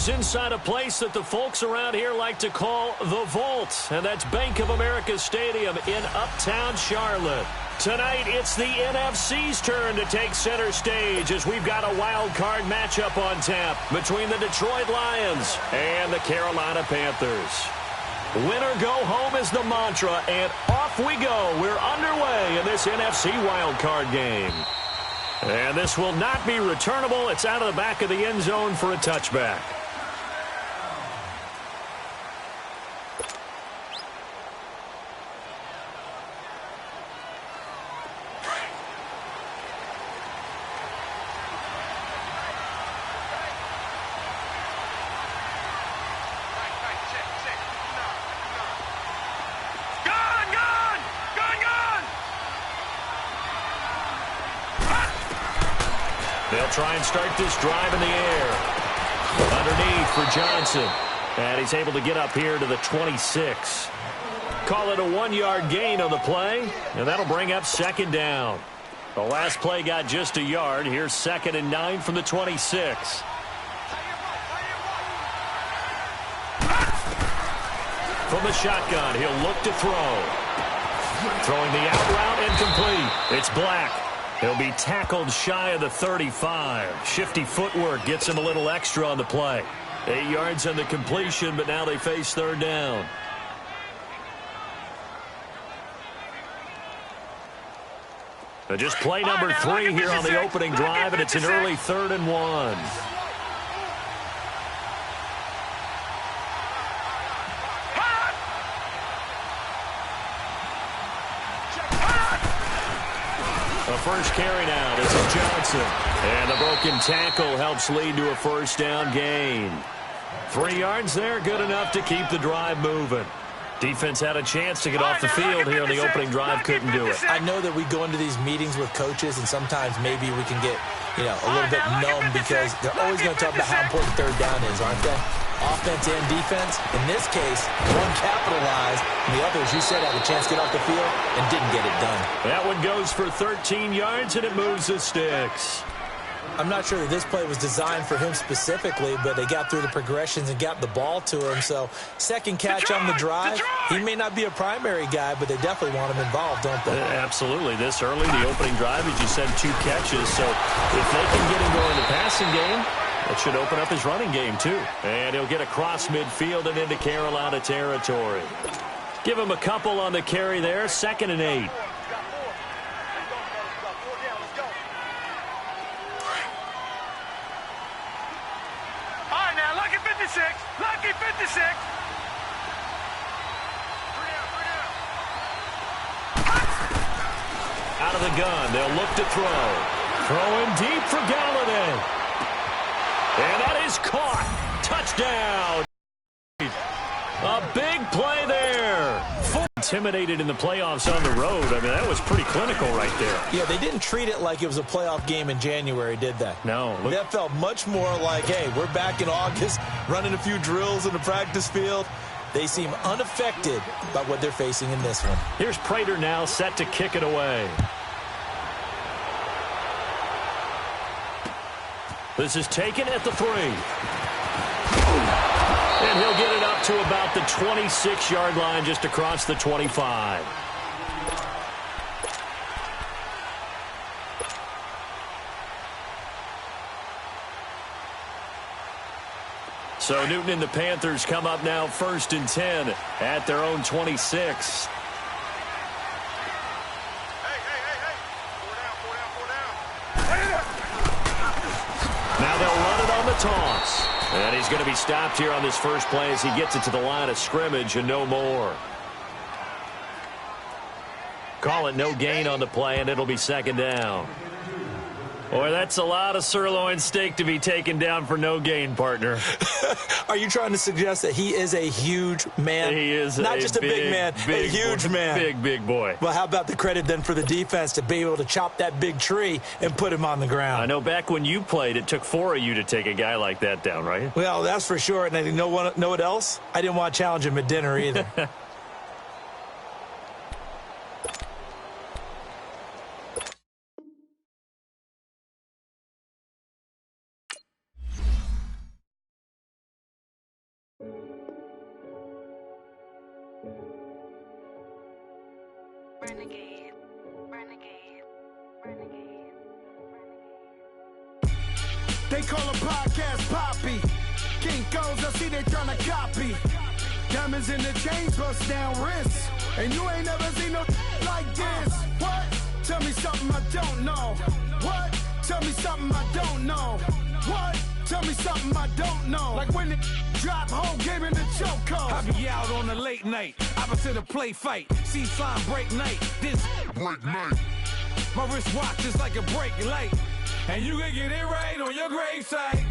Panthers inside a place that the folks around here like to call the Vault, and that's Bank of America Stadium in uptown Charlotte. Tonight, it's the NFC's turn to take center stage as we've got a wild card matchup on tap between the Detroit Lions and the Carolina Panthers. Win or go home is the mantra, and off we go. We're underway in this NFC wild card game. And this will not be returnable. It's out of the back of the end zone for a touchback. They'll try and start this drive in the air. Underneath for Johnson. And he's able to get up here to the 26. Call it a 1-yard gain on the play. And that'll bring up second down. The last play got just a yard. Here's 2nd and 9 from the 26. From the shotgun, he'll look to throw. Throwing the out route incomplete. It's Black. He'll be tackled shy of the 35. Shifty footwork gets him a little extra on the play. 8 yards on the completion, but now they face third down. Just play number 3 here on the opening drive, and it's an early 3rd and 1. The first carry now. This is Johnson. And the broken tackle helps lead to a first down gain. 3 yards there, good enough to keep the drive moving. Defense had a chance to get off the field here on the opening drive, couldn't do it. I know that we go into these meetings with coaches, and sometimes maybe we can get, a little bit numb because they're always going to talk about how important third down is, aren't they? Offense and defense. In this case, one capitalized, and the others, you said, had a chance to get off the field and didn't get it done. That one goes for 13 yards, and it moves the sticks. I'm not sure that this play was designed for him specifically, but they got through the progressions and got the ball to him. So, second catch on the drive. He may not be a primary guy, but they definitely want him involved, don't they? Absolutely. This early, the opening drive, as you said, 2 catches. So, if they can get him going in the passing game, that should open up his running game, too. And he'll get across midfield and into Carolina territory. Give him a couple on the carry there. 2nd and 8. Lucky 56. Out of the gun, they'll look to throw. Throwing deep for Galladay. And that is caught. Touchdown. A big play there. Intimidated in the playoffs on the road. I mean, that was pretty clinical right there. Yeah, they didn't treat it like it was a playoff game in January, did they? No. That felt much more like, hey, we're back in August, running a few drills in the practice field. They seem unaffected by what they're facing in this one. Here's Prater now set to kick it away. This is taken at the 3. And he'll get it up to about the 26-yard line, just across the 25. So Newton and the Panthers come up now 1st and 10 at their own 26. Now they'll run it on the toss. And he's going to be stopped here on this first play as he gets it to the line of scrimmage and no more. Call it no gain on the play, and it'll be 2nd down. Boy, that's a lot of sirloin steak to be taken down for no gain, partner. Are you trying to suggest that he is a huge man? He is not just a big man, a huge man. Big boy. Well, how about the credit then for the defense to be able to chop that big tree and put him on the ground? I know back when you played, it took 4 of you to take a guy like that down, right? Well, that's for sure. And you know what else? I didn't want to challenge him at dinner either. Renegade, renegade, renegade, renegade. They call a podcast Poppy. Kinkos, I see they tryna copy. Diamonds in the chains, bust down wrists. And you ain't never seen no like this. What? Tell me something I don't know. What? Tell me something I don't know. What? Tell me something I don't know. Like when it drop, whole game in the chokehold. I be out on a late night, opposite a play fight. See slime break night, this break night. My wristwatch is like a brake light. And you can get it right on your gravesite.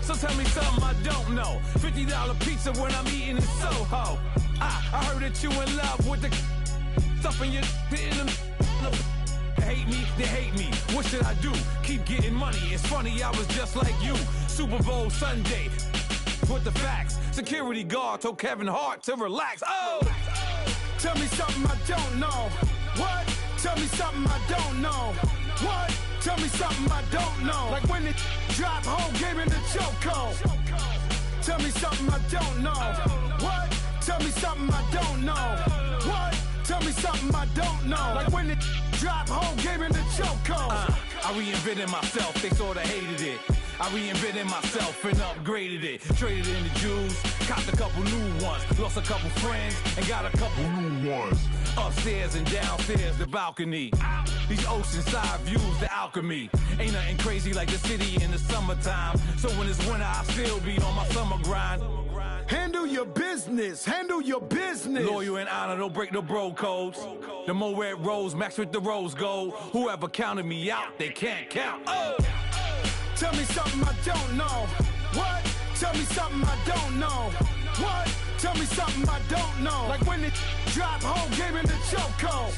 So tell me something I don't know. $50 pizza when I'm eating in Soho. I heard that you in love with the stuff in your in the hate me, they hate me. What should I do? Keep getting money. It's funny, I was just like you. Super Bowl Sunday with the facts. Security guard told Kevin Hart to relax. Oh! Tell me something I don't know. What? Tell me something I don't know. What? Tell me something I don't know. Like when it drop, whole game in the chokehold. Tell me something I don't know. What? Tell me something I don't know. What? Tell me something I don't know. Like when it drop, whole game in the chokehold. I reinvented myself, they sorta hated it. I reinvented myself and upgraded it. Traded in the Jews, copped a couple new ones. Lost a couple friends and got a couple new ones. Upstairs and downstairs, the balcony. These oceanside views, the alchemy. Ain't nothing crazy like the city in the summertime. So when it's winter, I still be on my summer grind. Handle your business, handle your business. Loyal and honor, don't break no bro codes. The more red rose, max with the rose gold. Whoever counted me out, they can't count. Oh! Tell me something I don't know. What? Tell me something I don't know. What? Tell me something I don't know. Like when it drop, whole game in the chokehold.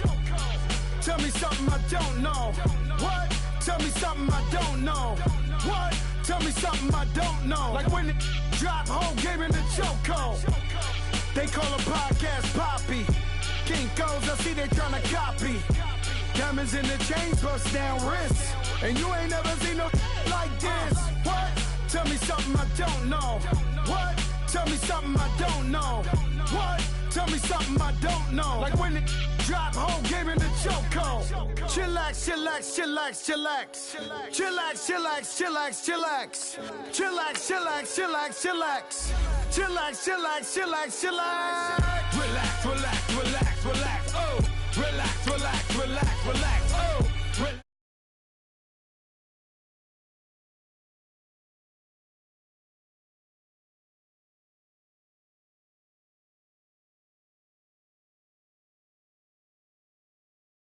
Tell me something I don't know. What? Tell me something I don't know. What? Tell me something I don't know. Like when it drop, whole game in the chokehold. They call a podcast Poppy. Kinkos, I see they tryna copy. Diamonds in the chains, bust down wrists. And you ain't never seen no like this. What? Tell me something I don't know. What? Tell me something I don't know. What? Tell me something I don't know. Like when it drop, whole game in the chokehold. Chillax, chillax, chillax, chillax. Chillax, chillax, chillax, chillax. Chillax, chillax, chillax, chillax. Chillax, chillax, chillax, chillax. Relax, relax, relax, relax. Oh! Relax, relax, relax, relax. Oh!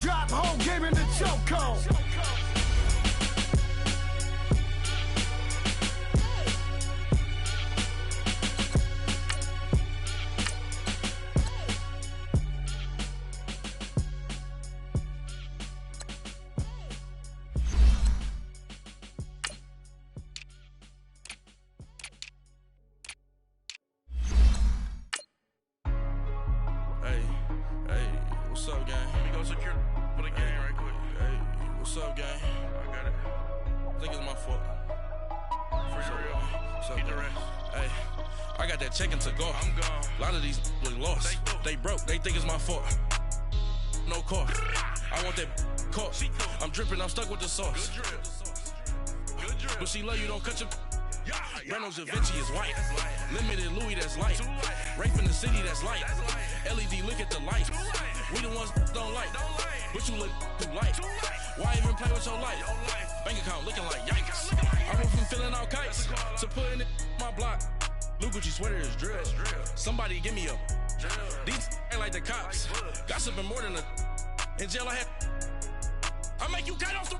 Drop, whole game in the chokehold. What's up, gang? Let me go secure for the game right quick. Hey, what's up, gang? I got it. I think it's my fault. For real. Keep the rest. Hey, I got that check-in to go. I'm gone. A lot of these look lost. They broke. They think it's my fault. No car. I want that caught. I'm dripping. I'm stuck with the sauce. Good drip. But she love you. Don't cut your. Reynolds Da Vinci is white. Limited Louis, that's light. Rape in the city, that's light. LED, look at the light. We the ones don't like. But you look too light. Why even play with your life? Bank account looking like yikes. I went from filling out kites to putting it in my block. New Gucci sweater is drill. Somebody give me a. These ain't like the cops. Gossiping more than a. In jail I had. I make you cut off the.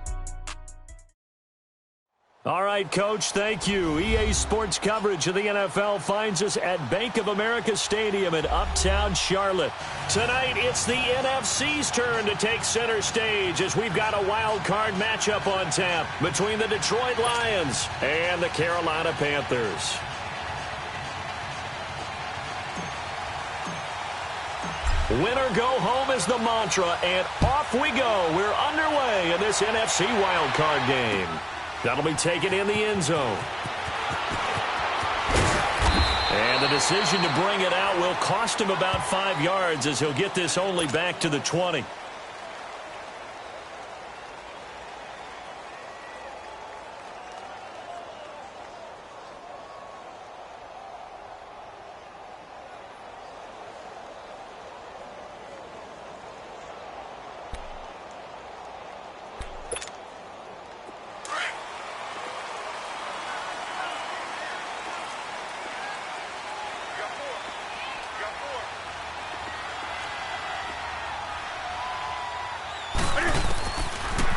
All right, Coach, thank you. EA Sports coverage of the NFL finds us at Bank of America Stadium in Uptown Charlotte. Tonight, it's the NFC's turn to take center stage as we've got a wild card matchup on tap between the Detroit Lions and the Carolina Panthers. Win or go home is the mantra, and off we go. We're underway in this NFC wild card game. That'll be taken in the end zone. And the decision to bring it out will cost him about 5 yards as he'll get this only back to the 20.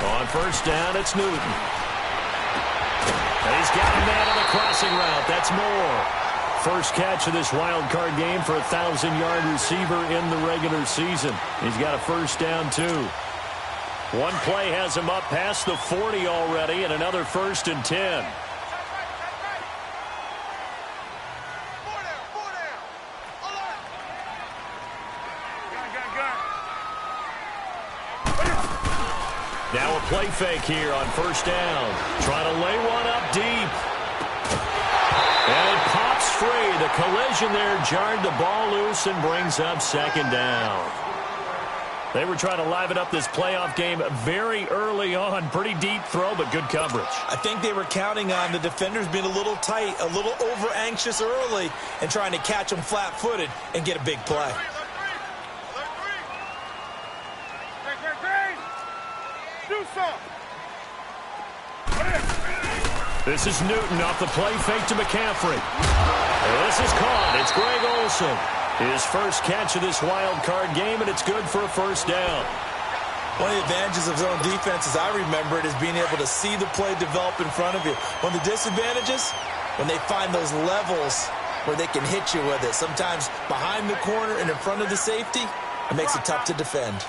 On first down, it's Newton. And he's got a man on the crossing route. That's Moore. First catch of this wild card game for a 1,000-yard receiver in the regular season. He's got a first down, too. One play has him up past the 40 already, and another 1st and 10. Now a play fake here on first down. Trying to lay one up deep. And it pops free. The collision there jarred the ball loose and brings up 2nd down. They were trying to liven up this playoff game very early on. Pretty deep throw, but good coverage. I think they were counting on the defenders being a little tight, a little over-anxious early, and trying to catch them flat-footed and get a big play. This is Newton off the play fake to McCaffrey. This is caught. It's Greg Olsen. His first catch of this wild card game, and it's good for a first down. One of the advantages of zone defense, as I remember it, is being able to see the play develop in front of you. One of the disadvantages, when they find those levels where they can hit you with it, sometimes behind the corner and in front of the safety, it makes it tough to defend.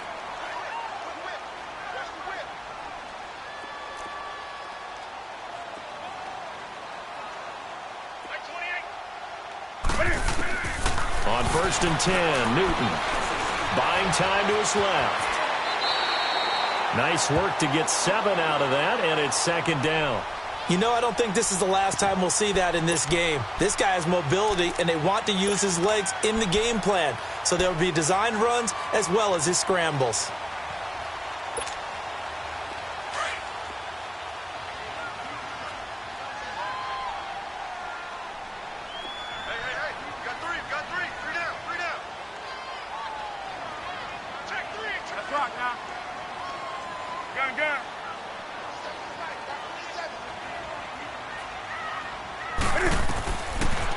On 1st and 10, Newton buying time to his left. Nice work to get 7 out of that, and it's 2nd down. You know, I don't think this is the last time we'll see that in this game. This guy has mobility, and they want to use his legs in the game plan. So there will be designed runs as well as his scrambles.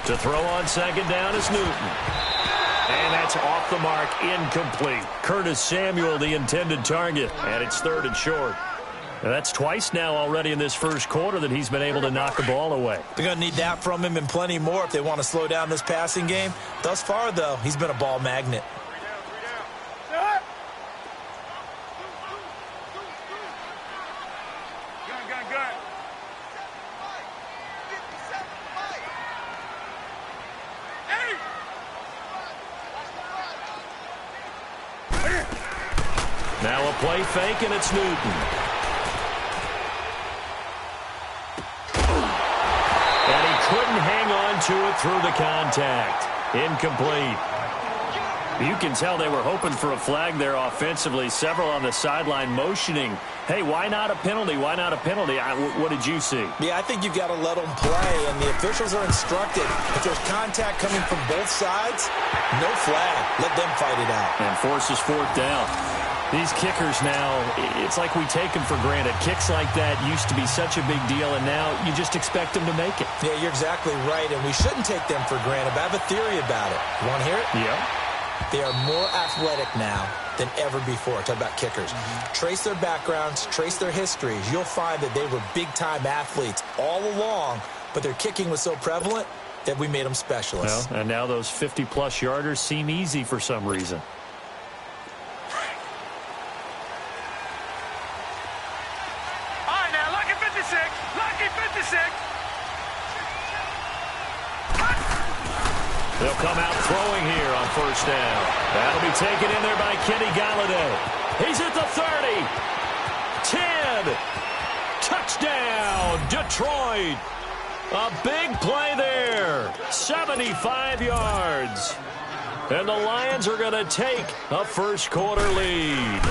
To throw on 2nd down is Newton. And that's off the mark, incomplete. Curtis Samuel, the intended target, and it's 3rd and short. And that's twice now already in this first quarter that he's been able to knock the ball away. They're going to need that from him and plenty more if they want to slow down this passing game. Thus far, though, he's been a ball magnet. Now a play fake, and it's Newton. And he couldn't hang on to it through the contact. Incomplete. You can tell they were hoping for a flag there offensively. Several on the sideline motioning, hey, why not a penalty? Why not a penalty? What did you see? Yeah, I think you've got to let them play, and the officials are instructed. If there's contact coming from both sides, no flag. Let them fight it out. And forces 4th down. These kickers now, it's like we take them for granted. Kicks like that used to be such a big deal, and now you just expect them to make it. Yeah, you're exactly right, and we shouldn't take them for granted. But I have a theory about it. You want to hear it? Yeah. They are more athletic now than ever before. Talk about kickers. Trace their backgrounds, trace their histories. You'll find that they were big-time athletes all along, but their kicking was so prevalent that we made them specialists. Well, and now those 50-plus yarders seem easy for some reason. They'll come out throwing here on first down. That'll be taken in there by Kenny Galladay. He's at the 30. 10. Touchdown, Detroit. A big play there. 75 yards. And the Lions are going to take a first-quarter lead.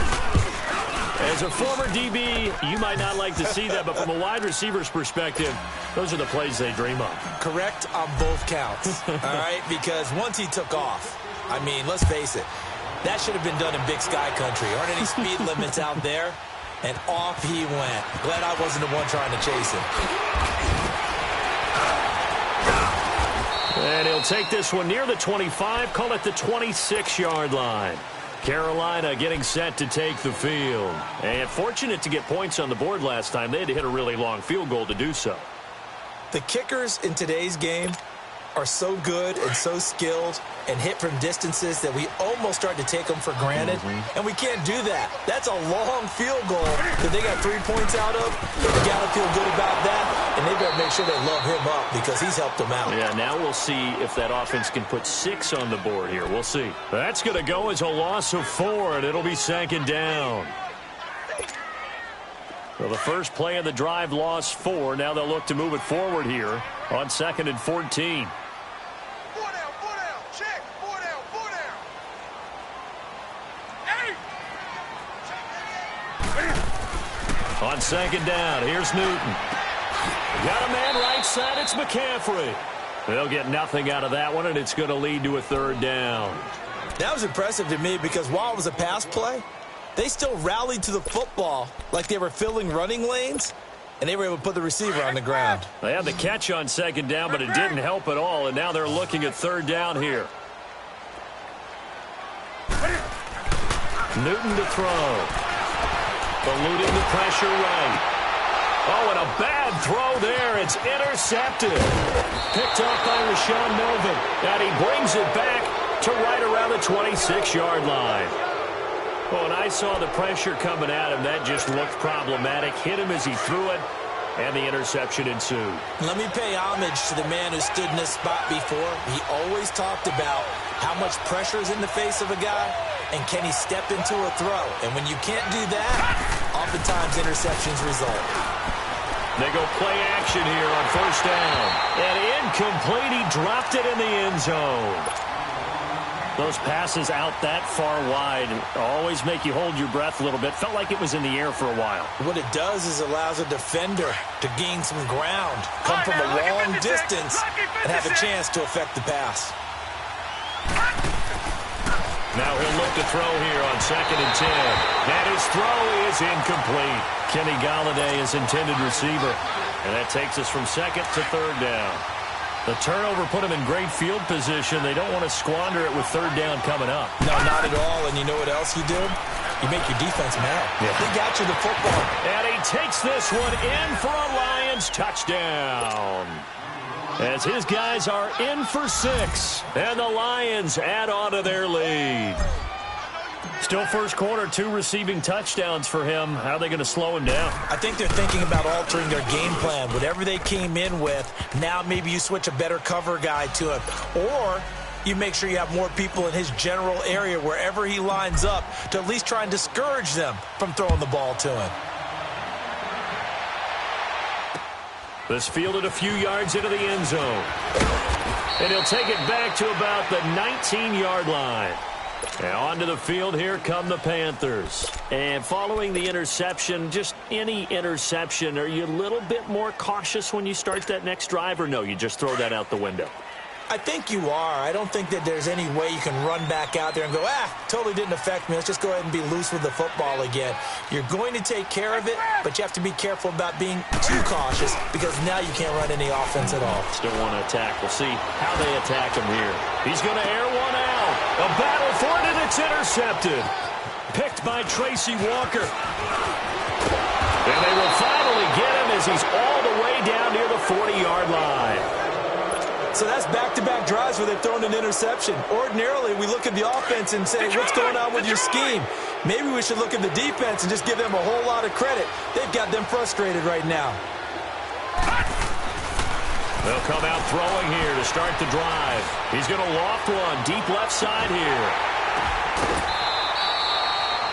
As a former DB, you might not like to see that, but from a wide receiver's perspective, those are the plays they dream of. Correct on both counts, all right? Because once he took off, I mean, let's face it, that should have been done in Big Sky Country. Aren't any speed limits out there? And off he went. Glad I wasn't the one trying to chase him. And he'll take this one near the 25, call it the 26-yard line. Carolina getting set to take the field. And fortunate to get points on the board last time. They had to hit a really long field goal to do so. The kickers in today's game are so good and so skilled and hit from distances that we almost start to take them for granted. And we can't do that. That's a long field goal that they got 3 points out of. They got to feel good about that, and they better make sure they love him up because he's helped them out. Yeah, now we'll see if that offense can put 6 on the board here. We'll see. That's going to go as a loss of 4, and it'll be second down. Well, the first play of the drive lost 4. Now they'll look to move it forward here on 2nd and 14. On second down, here's Newton. Got a man right side, it's McCaffrey. They'll get nothing out of that one, and it's going to lead to a third down. That was impressive to me because while it was a pass play, they still rallied to the football like they were filling running lanes, and they were able to put the receiver on the ground. They had the catch on second down, but it didn't help at all, and now they're looking at third down here. Newton to throw. Eluding the pressure right. Oh, and a bad throw there. It's intercepted. Picked off by Rashawn Melvin. And he brings it back to right around the 26-yard line. Oh, and I saw the pressure coming at him. That just looked problematic. Hit him as he threw it, and the interception ensued. Let me pay homage to the man who stood in this spot before. He always talked about how much pressure is in the face of a guy, and can he step into a throw? And when you can't do that, oftentimes interceptions result. They go play action here on first down. And incomplete. He dropped it in the end zone. Those passes out that far wide always make you hold your breath a little bit. Felt like it was in the air for a while. What it does is allows a defender to gain some ground, come from a long distance, and have a chance to affect the pass. Now he'll look to throw here on 2nd and 10. And his throw is incomplete. Kenny Golladay is intended receiver. And that takes us from 2nd to 3rd down. The turnover put them in great field position. They don't want to squander it with 3rd down coming up. No, not at all. And you know what else you do? You make your defense mad. Yeah. They got you the football. And he takes this one in for a Lions touchdown. As his guys are in for 6. And the Lions add on to their lead. Still first quarter, 2 receiving touchdowns for him. How are they going to slow him down? I think they're thinking about altering their game plan. Whatever they came in with, now maybe you switch a better cover guy to him. Or you make sure you have more people in his general area wherever he lines up to at least try and discourage them from throwing the ball to him. This fielded a few yards into the end zone. And he'll take it back to about the 19-yard line. And onto the field, here come the Panthers. And following the interception, just any interception, are you a little bit more cautious when you start that next drive, or no, you just throw that out the window? I think you are. I don't think that there's any way you can run back out there and go, totally didn't affect me. Let's just go ahead and be loose with the football again. You're going to take care of it, but you have to be careful about being too cautious because now you can't run any offense at all. Still want to attack. We'll see how they attack him here. He's going to air one out. A battle for it, and it's intercepted. Picked by Tracy Walker. And they will finally get him as he's all the way down near the 40-yard line. So that's back-to-back drives where they've thrown an interception. Ordinarily, we look at the offense and say, what's going on with your scheme? Maybe we should look at the defense and just give them a whole lot of credit. They've got them frustrated right now. They'll come out throwing here to start the drive. He's going to loft one deep left side here.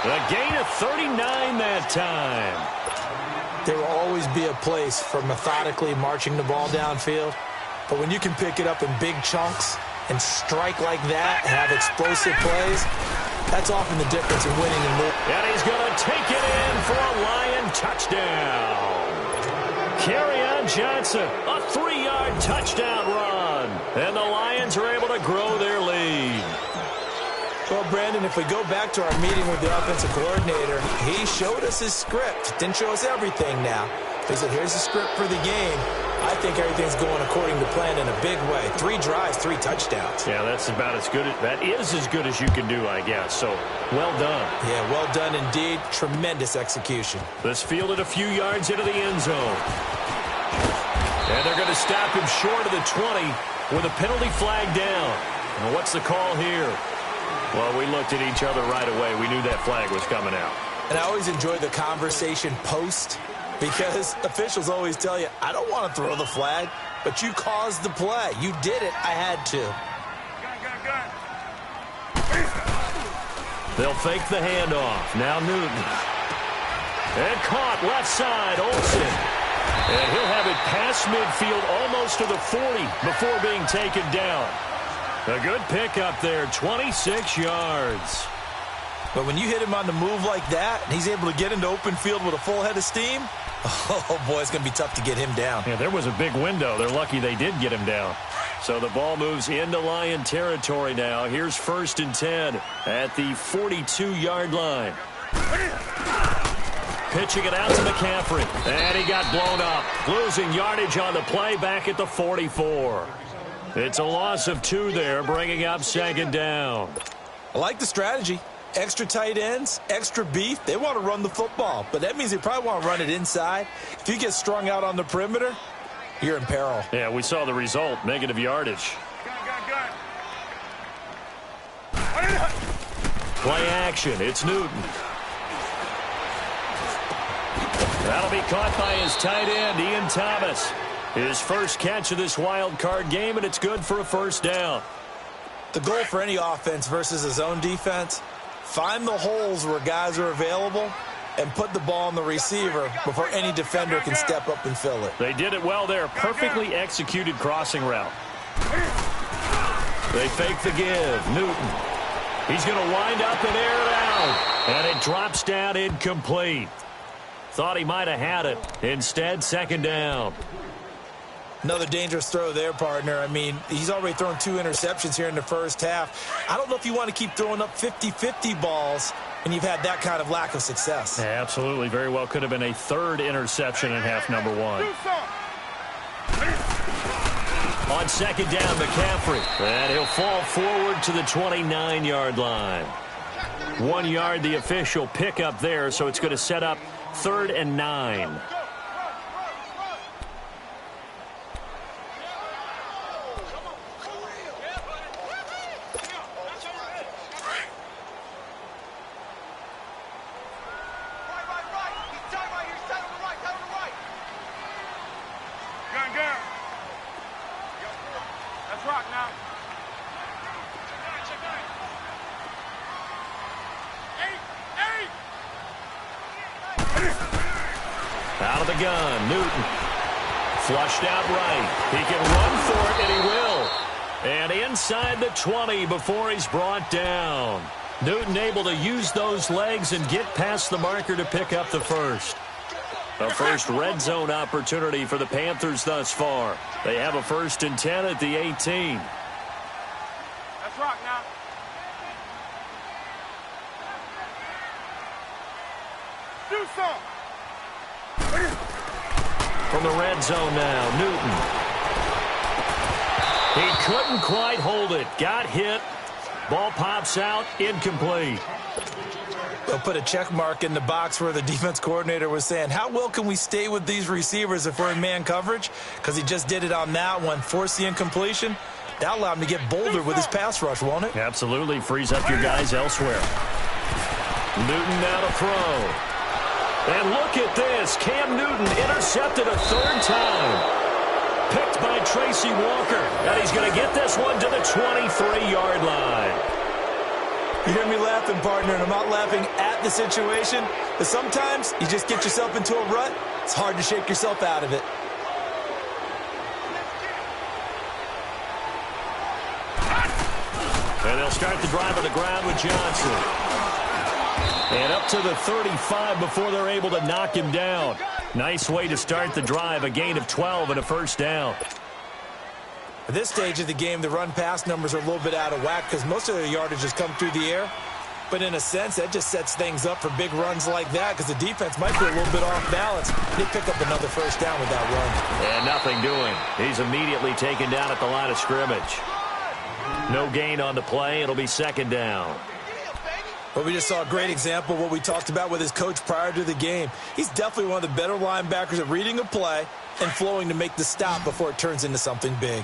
A gain of 39 that time. there will always be a place for methodically marching the ball downfield. But when you can pick it up in big chunks and strike like that and have explosive plays, that's often the difference in winning and losing. And he's going to take it in for a Lion touchdown. Kerryon Johnson, a 3-yard touchdown run. And the Lions are able to grow their lead. Well, Brandon, if we go back to our meeting with the offensive coordinator, he showed us his script. Didn't show us everything now. He said, here's the script for the game. I think everything's going according to plan in a big way. 3 drives, 3 touchdowns. Yeah, that's about as good. That is as good as you can do, I guess. So, well done. Yeah, well done indeed. Tremendous execution. This fielded a few yards into the end zone. And they're going to stop him short of the 20 with a penalty flag down. And what's the call here? Well, we looked at each other right away. We knew that flag was coming out. And I always enjoy the conversation post, because officials always tell you, I don't want to throw the flag, but you caused the play. You did it. I had to. They'll fake the handoff. Now Newton. And caught left side, Olsen. And he'll have it past midfield almost to the 40 before being taken down. A good pickup there, 26 yards. But when you hit him on the move like that, and he's able to get into open field with a full head of steam, oh, boy, it's going to be tough to get him down. Yeah, there was a big window. They're lucky they did get him down. So the ball moves into Lion territory now. Here's 1st and 10 at the 42-yard line. Pitching it out to McCaffrey. And he got blown up. Losing yardage on the play back at the 44. It's a loss of 2 there, bringing up 2nd down. I like the strategy. Extra tight ends, extra beef. They want to run the football, but that means they probably want to run it inside. If you get strung out on the perimeter, you're in peril. Yeah, we saw the result, negative yardage. Play action, it's Newton. That'll be caught by his tight end, Ian Thomas. His first catch of this wild card game, and it's good for a 1st down. The goal for any offense versus a zone defense, find the holes where guys are available and put the ball on the receiver before any defender can step up and fill it. They did it well there. Perfectly executed crossing route. They fake the give. Newton. He's going to wind up and air it out. And it drops down incomplete. Thought he might have had it. Instead, 2nd down. Another dangerous throw there, partner. I mean, he's already thrown 2 interceptions here in the first half. I don't know if you want to keep throwing up 50-50 balls when you've had that kind of lack of success. Yeah, absolutely. Very well could have been a 3rd interception in half number 1. On 2nd down, McCaffrey. And he'll fall forward to the 29-yard line. 1 yard, the official pickup there, so it's going to set up 3rd and 9. Out of the gun, Newton. Flushed out right. He can run for it, and he will. And inside the 20 before he's brought down. Newton able to use those legs and get past the marker to pick up the 1st. A first red zone opportunity for the Panthers thus far. They have a 1st and 10 at the 18. Let's rock now. Do something. From the red zone now, Newton. He couldn't quite hold it. Got hit. Ball pops out. Incomplete. They'll put a check mark in the box where the defense coordinator was saying, how well can we stay with these receivers if we're in man coverage? Because he just did it on that one. Force the incompletion. That'll allow him to get bolder with his pass rush, won't it? Absolutely. Frees up your guys elsewhere. Newton now to throw. And look at this. Cam Newton intercepted a 3rd time. Picked by Tracy Walker. And he's going to get this one to the 23-yard line. You hear me laughing, partner, and I'm not laughing at the situation, but sometimes you just get yourself into a rut. It's hard to shake yourself out of it. And they'll start the drive on the ground with Johnson. And up to the 35 before they're able to knock him down. Nice way to start the drive, a gain of 12 and a first down. At this stage of the game, the run-pass numbers are a little bit out of whack because most of the yardage has come through the air. But in a sense, that just sets things up for big runs like that because the defense might be a little bit off balance. They pick up another first down with that run. And nothing doing. He's immediately taken down at the line of scrimmage. No gain on the play. It'll be second down. But we just saw a great example of what we talked about with his coach prior to the game. He's definitely one of the better linebackers at reading a play and flowing to make the stop before it turns into something big.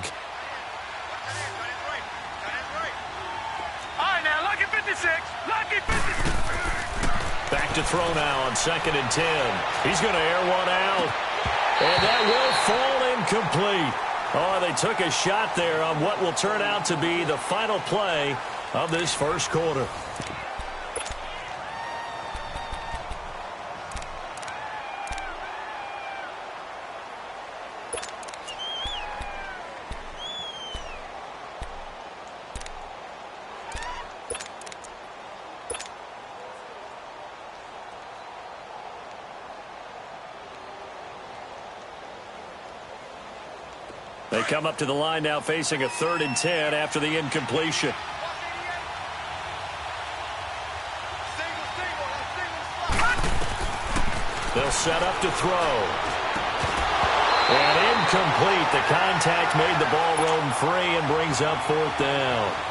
All right, now, lucky 56. Lucky 56. Back to throw now on 2nd and 10. He's going to air one out. And that will fall incomplete. Oh, they took a shot there on what will turn out to be the final play of this first quarter. They come up to the line now facing a 3rd and 10 after the incompletion. They'll set up to throw. And incomplete. The contact made the ball roam free and brings up 4th down.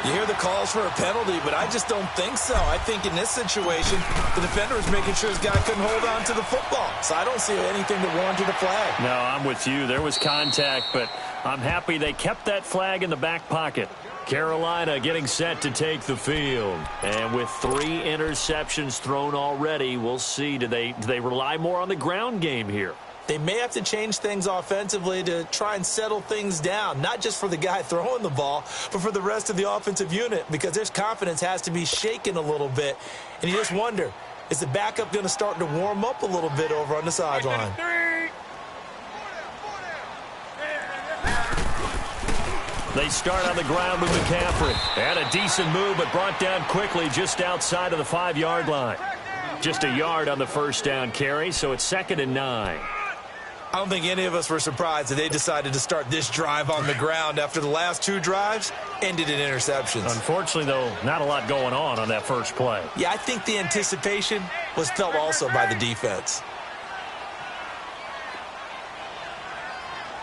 You hear the calls for a penalty, but I just don't think so. I think in this situation, the defender was making sure his guy couldn't hold on to the football. So I don't see anything that warranted a flag. No, I'm with you. There was contact, but I'm happy they kept that flag in the back pocket. Carolina getting set to take the field. And with 3 interceptions thrown already, we'll see. Do they rely more on the ground game here? They may have to change things offensively to try and settle things down, not just for the guy throwing the ball, but for the rest of the offensive unit, because their confidence has to be shaken a little bit. And you just wonder, is the backup going to start to warm up a little bit over on the sideline? They start on the ground with McCaffrey. And a decent move, but brought down quickly just outside of the 5-yard line. Just a yard on the first down carry, so it's 2nd and 9. I don't think any of us were surprised that they decided to start this drive on the ground after the last 2 drives ended in interceptions. Unfortunately, though, not a lot going on that first play. Yeah, I think the anticipation was felt also by the defense.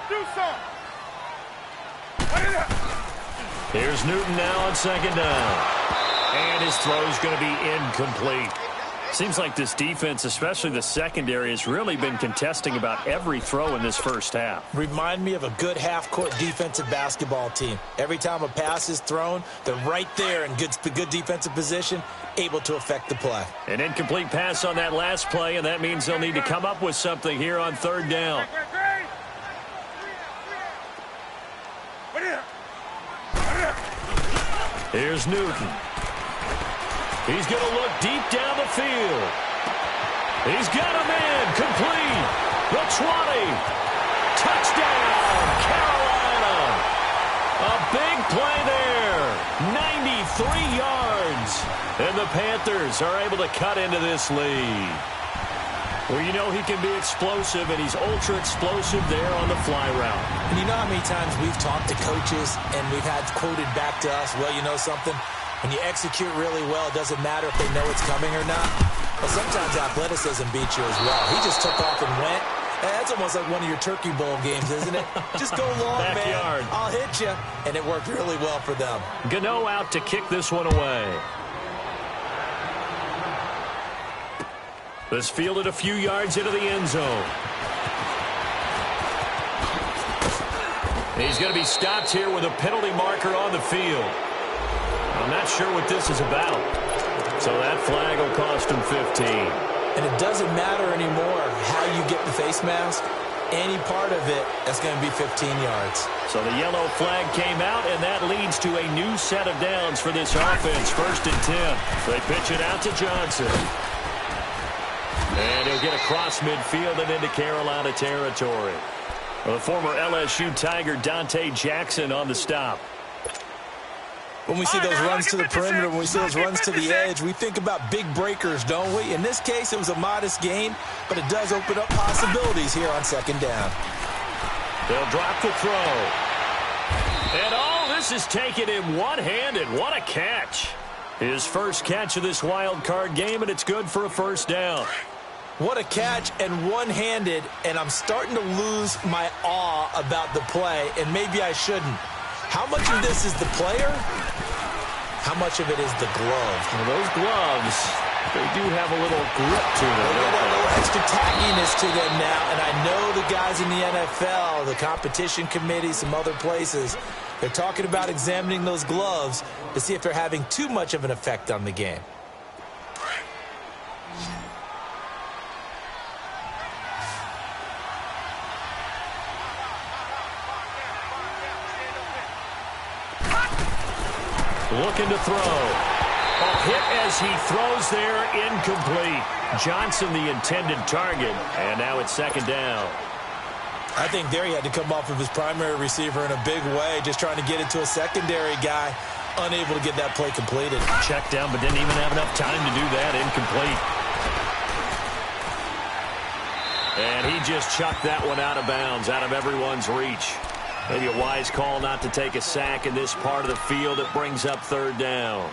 Do something. Here's Newton now on 2nd down. And his throw's going to be incomplete. Seems like this defense, especially the secondary, has really been contesting about every throw in this first half. Remind me of a good half-court defensive basketball team. Every time a pass is thrown, they're right there in good defensive position, able to affect the play. An incomplete pass on that last play, and that means they'll need to come up with something here on 3rd down. Here's Newton. He's going to look deep down the field. He's got a man complete. The 20. Touchdown, Carolina. A big play there. 93 yards. And the Panthers are able to cut into this lead. Well, you know he can be explosive, and he's ultra-explosive there on the fly route. And you know how many times we've talked to coaches and we've had quoted back to us, well, you know something? When you execute really well, it doesn't matter if they know it's coming or not. But sometimes athleticism beats you as well. He just took off and went. That's almost like one of your Turkey Bowl games, isn't it? Just go long, Backyard. man. I'll hit you. And it worked really well for them. Gano out to kick this one away. This fielded a few yards into the end zone. He's going to be stopped here with a penalty marker on the field. I'm not sure what this is about. So that flag will cost him 15. And it doesn't matter anymore how you get the face mask. any part of it, that's going to be 15 yards. So the yellow flag came out, and that leads to a new set of downs for this offense. 1st and 10. They pitch it out to Johnson. And he'll get across midfield and into Carolina territory. The former LSU Tiger Dante Jackson on the stop. When we see those runs to the perimeter, when we see those runs to the edge, we think about big breakers, don't we? In this case, it was a modest gain, but it does open up possibilities here on 2nd down. They'll drop the throw. And all this is taken in one-handed. What a catch. His first catch of this wild card game, and it's good for a 1st down. What a catch, and one-handed, and I'm starting to lose my awe about the play, and maybe I shouldn't. How much of this is the player? How much of it is the glove? Well, those gloves, they do have a little grip to them. They got a little extra tackiness to them now, and I know the guys in the NFL, the competition committee, some other places, they're talking about examining those gloves to see if they're having too much of an effect on the game. Looking to throw. A hit as he throws there, incomplete. Johnson the intended target, and now it's 2nd down. I think there he had to come off of his primary receiver in a big way, just trying to get it to a secondary guy, unable to get that play completed. Checked down, but didn't even have enough time to do that. Incomplete. And he just chucked that one out of bounds, out of everyone's reach. Maybe a wise call not to take a sack in this part of the field. It brings up 3rd down.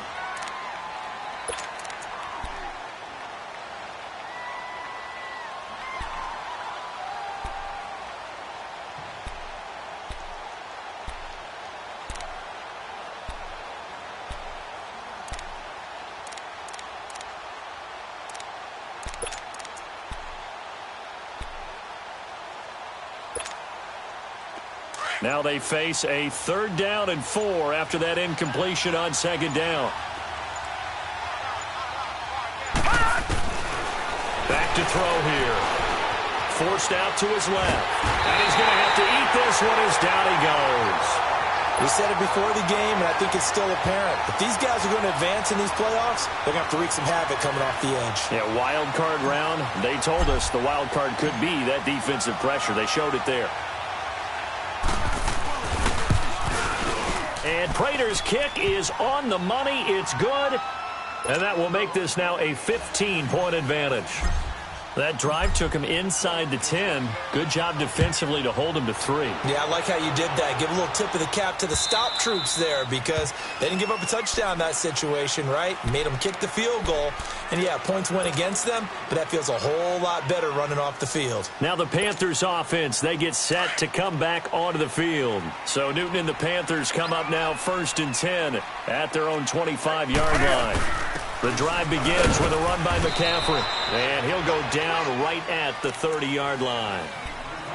Now they face a 3rd down and 4 after that incompletion on 2nd down. Back to throw here. Forced out to his left. And he's going to have to eat this one as down he goes. We said it before the game, and I think it's still apparent. If these guys are going to advance in these playoffs, they're going to have to wreak some havoc coming off the edge. Yeah, wild card round. They told us the wild card could be that defensive pressure. They showed it there. And Prater's kick is on the money. It's good. And that will make this now a 15-point advantage. That drive took him inside the 10. Good job defensively to hold him to 3. Yeah, I like how you did that. Give a little tip of the cap to the stop troops there because they didn't give up a touchdown in that situation, right? Made them kick the field goal. And, yeah, points went against them, but that feels a whole lot better running off the field. Now the Panthers offense, they get set to come back onto the field. So Newton and the Panthers come up now 1st and 10 at their own 25-yard line. The drive begins with a run by McCaffrey, and he'll go down right at the 30-yard line.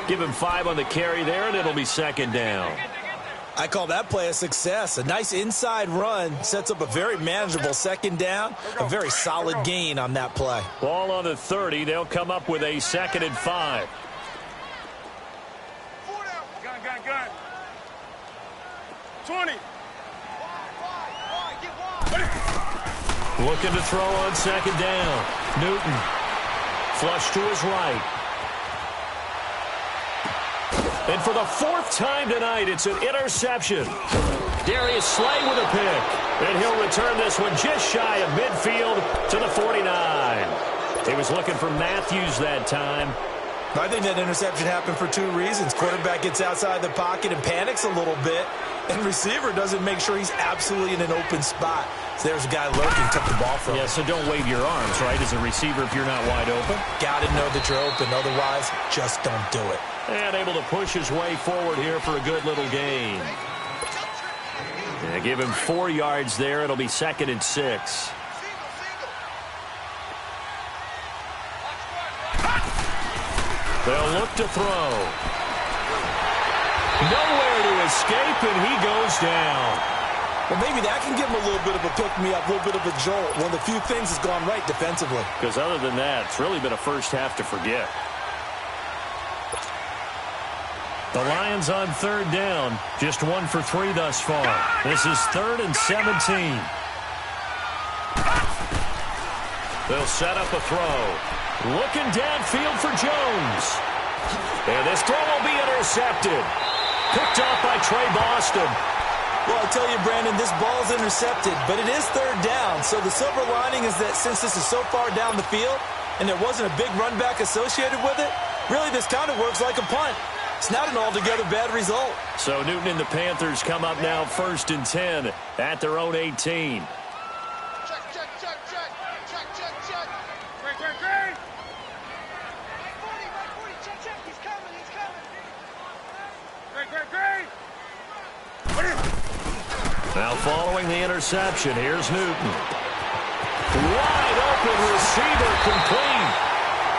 Give him 5 on the carry there, and it'll be 2nd down. I call that play a success. A nice inside run sets up a very manageable 2nd down, a very solid gain on that play. Ball on the 30. They'll come up with a 2nd and 5. Gun. 20. Looking to throw on 2nd down. Newton. Flush to his right. And for the 4th time tonight, it's an interception. Darius Slay with a pick. And he'll return this one just shy of midfield to the 49. He was looking for Matthews that time. I think that interception happened for 2 reasons. Quarterback gets outside the pocket and panics a little bit. And receiver doesn't make sure he's absolutely in an open spot. So there's a guy lurking, took the ball from him. Yeah, so don't wave your arms, right, as a receiver if you're not wide open. Got to know that you're open. Otherwise, just don't do it. And able to push his way forward here for a good little gain. Yeah, give him 4 yards there. It'll be 2nd and 6. They'll look to throw. Nowhere to escape, and he goes down. Well, maybe that can give him a little bit of a pick-me-up, a little bit of a jolt. One of the few things has gone right defensively. Because other than that, it's really been a first half to forget. The Lions on third down. Just 1 for 3 thus far. This is 3rd and 17. They'll set up a throw. Looking downfield for Jones. And this throw will be intercepted. Picked off by Trey Boston. Well, I tell you, Brandon, this ball's intercepted, but it is third down. So the silver lining is that since this is so far down the field and there wasn't a big run back associated with it, really this kind of works like a punt. It's not an altogether bad result. So Newton and the Panthers come up now 1st and 10 at their own 18. Now following the interception, here's Newton. Wide open receiver complete.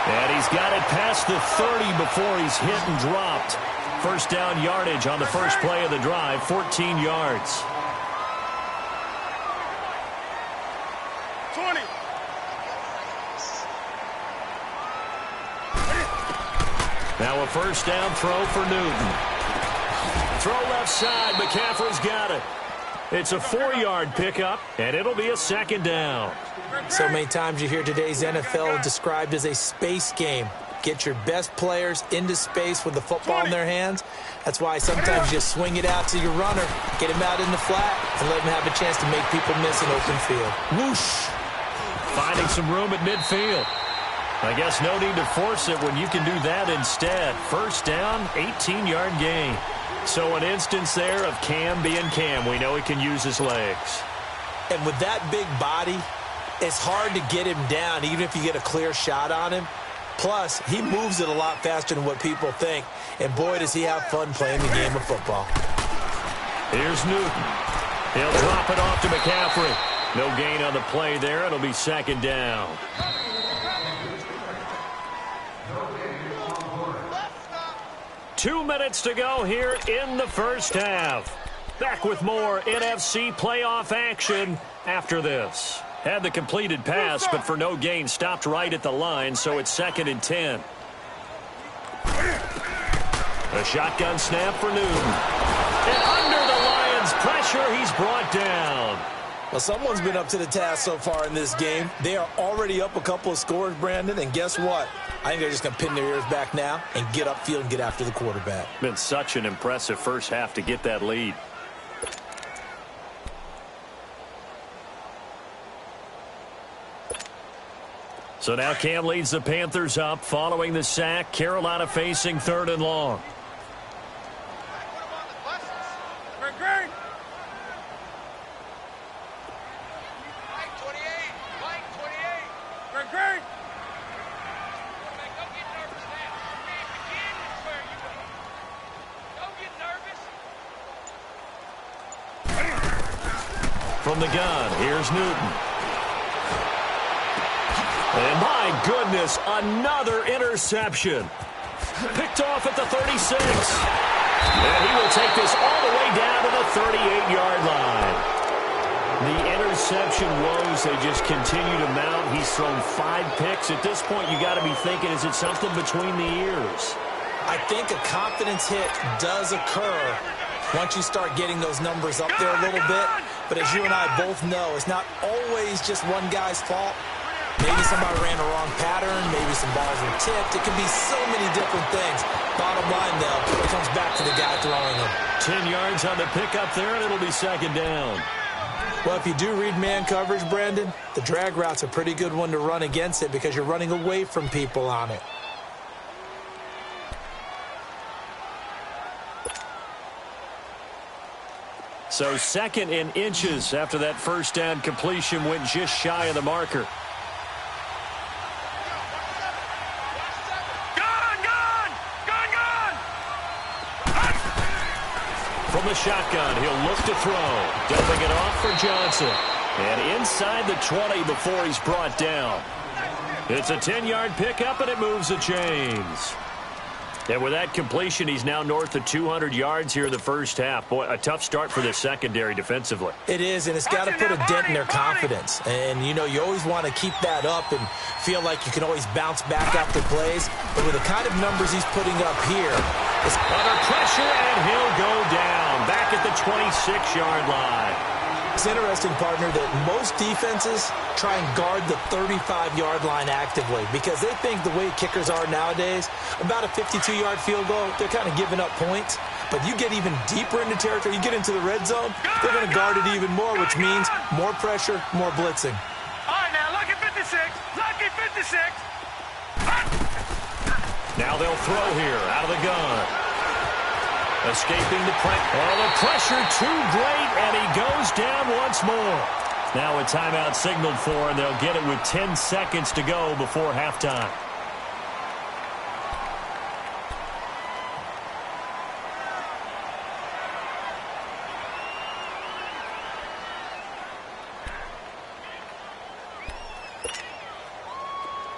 And he's got it past the 30 before he's hit and dropped. First down yardage on the first play of the drive, 14 yards. 20. Now a first down throw for Newton. Throw left side, McCaffrey's got it. It's a 4-yard pickup, and it'll be a 2nd down. So many times you hear today's NFL described as a space game. Get your best players into space with the football in their hands. That's why sometimes you swing it out to your runner, get him out in the flat, and let him have a chance to make people miss an open field. Whoosh! Finding some room at midfield. I guess no need to force it when you can do that instead. First down, 18-yard gain. So an instance there of Cam being Cam. We know he can use his legs. And with that big body, it's hard to get him down, even if you get a clear shot on him. Plus, he moves it a lot faster than what people think. And boy, does he have fun playing the game of football. Here's Newton. He'll drop it off to McCaffrey. No gain on the play there. It'll be 2nd down. Two minutes to go here in the first half. Back with more NFC playoff action after this. Had the completed pass, but for no gain, stopped right at the line, so it's 2nd and 10. A shotgun snap for Newton. And under the Lions' pressure, he's brought down. Well, someone's been up to the task so far in this game. They are already up a couple of scores, Brandon, and guess what? I think they're just going to pin their ears back now and get upfield and get after the quarterback. Been such an impressive first half to get that lead. So now Cam leads the Panthers up following the sack. Carolina facing 3rd and long. From the gun, here's Newton. And my goodness, another interception. Picked off at the 36. And he will take this all the way down to the 38-yard line. The interception woes, they just continue to mount. He's thrown 5 picks. At this point, you got to be thinking, is it something between the ears? I think a confidence hit does occur once you start getting those numbers up there a little bit. But as you and I both know, it's not always just one guy's fault. Maybe somebody ran a wrong pattern. Maybe some balls were tipped. It can be so many different things. Bottom line, though, it comes back to the guy throwing them. 10 yards on the pickup there, and it'll be 2nd down. Well, if you do read man coverage, Brandon, the drag route's a pretty good one to run against it because you're running away from people on it. So 2nd in inches after that first down completion went just shy of the marker. From the shotgun, he'll look to throw. Dumping it off for Johnson. And inside the 20 before he's brought down. It's a 10-yard pickup, and it moves the chains. And with that completion, he's now north of 200 yards here in the first half. Boy, a tough start for the secondary defensively. It is, and it's got to put a dent in their confidence. And, you know, you always want to keep that up and feel like you can always bounce back after plays. But with the kind of numbers he's putting up here, Under pressure, and he'll go down. Back at the 26-yard line. It's interesting, partner, that most defenses try and guard the 35-yard line actively because they think the way kickers are nowadays, about a 52-yard field goal, they're kind of giving up points. But you get even deeper into territory, you get into the red zone, they're going to guard it even more, which means more pressure, more blitzing. All right, now, lucky 56. Lucky 56. Now they'll throw here out of the gun. Escaping the pressure. Oh, the pressure too great, and he goes down once more. Now a timeout signaled for, and they'll get it with 10 seconds to go before halftime.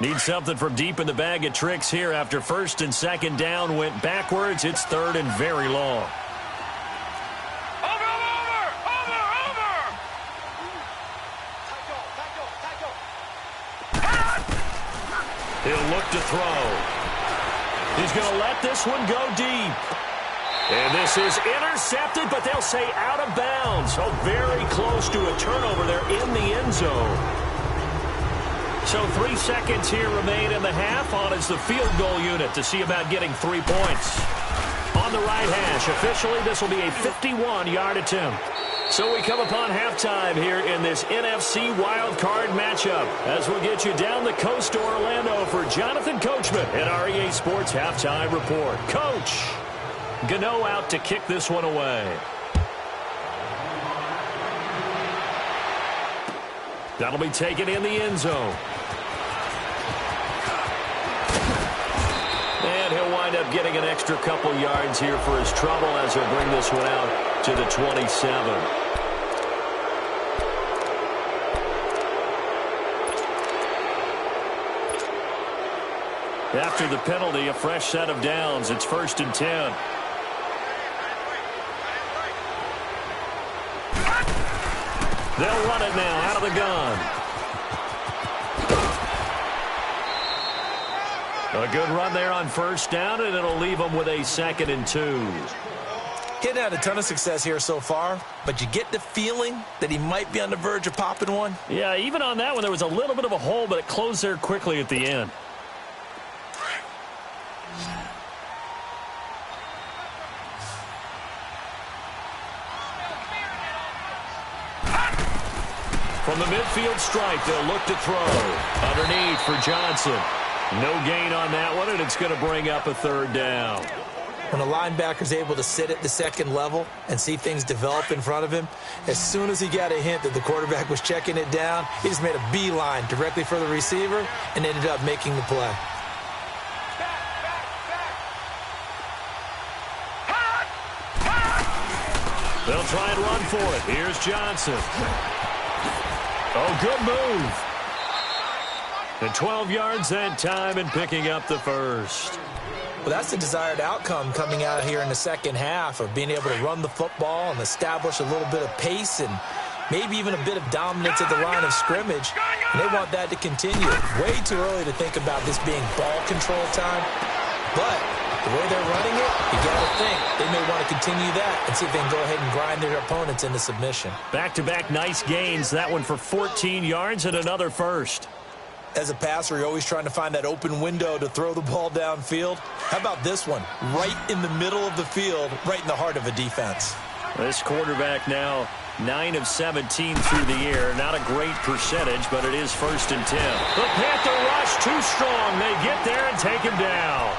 Need something from deep in the bag of tricks here after first and second down went backwards. It's third and very long. Over. He'll look to throw. He's going to let this one go deep. And this is intercepted, but they'll say out of bounds. So very close to a turnover there in the end zone. So 3 seconds here remain in the half. On is the field goal unit to see about getting 3 points. On the right hash, officially this will be a 51-yard attempt. So we come upon halftime here in this NFC wildcard matchup as we'll get you down the coast to Orlando for Jonathan Coachman at our EA Sports Halftime Report. Coach, Gano out to kick this one away. That'll be taken in the end zone. And he'll wind up getting an extra couple yards here for his trouble as he'll bring this one out to the 27. After the penalty, a fresh set of downs. It's 1st and 10. They'll run it now out of the gun. A good run there on first down, and it'll leave them with a 2nd and 2. He hadn't had a ton of success here so far, but you get the feeling that he might be on the verge of popping one. Yeah, even on that one, there was a little bit of a hole, but it closed there quickly at the end. From the midfield stripe, they'll look to throw. Underneath for Johnson. No gain on that one, and it's going to bring up a 3rd down. When a linebacker's able to sit at the second level and see things develop in front of him, as soon as he got a hint that the quarterback was checking it down, he just made a beeline directly for the receiver and ended up making the play. They'll try and run for it. Here's Johnson. Oh, good move. And 12 yards that time and picking up the first. Well, that's the desired outcome coming out here in the second half of being able to run the football and establish a little bit of pace and maybe even a bit of dominance at the line of scrimmage. And they want that to continue. Way too early to think about this being ball control time. But the way they're running it, you got to think they may want to continue that and see if they can go ahead and grind their opponents into submission. Back-to-back nice gains. That one for 14 yards and another first. As a passer, you're always trying to find that open window to throw the ball downfield. How about this one? Right in the middle of the field, right in the heart of a defense. This quarterback now 9 of 17 through the air. Not a great percentage, but it is 1st and 10. The Panther rush too strong. They get there and take him down.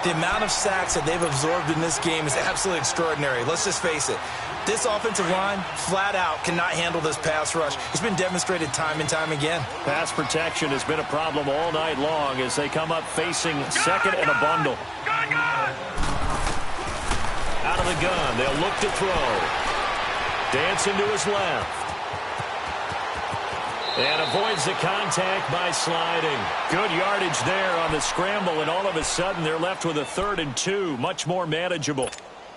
The amount of sacks that they've absorbed in this game is absolutely extraordinary. Let's just face it. This offensive line, flat out, cannot handle this pass rush. It's been demonstrated time and time again. Pass protection has been a problem all night long as they come up facing second and a bundle. Out of the gun, they'll look to throw. Dancing to his left. And avoids the contact by sliding. Good yardage there on the scramble, and all of a sudden they're left with a 3rd and 2, much more manageable.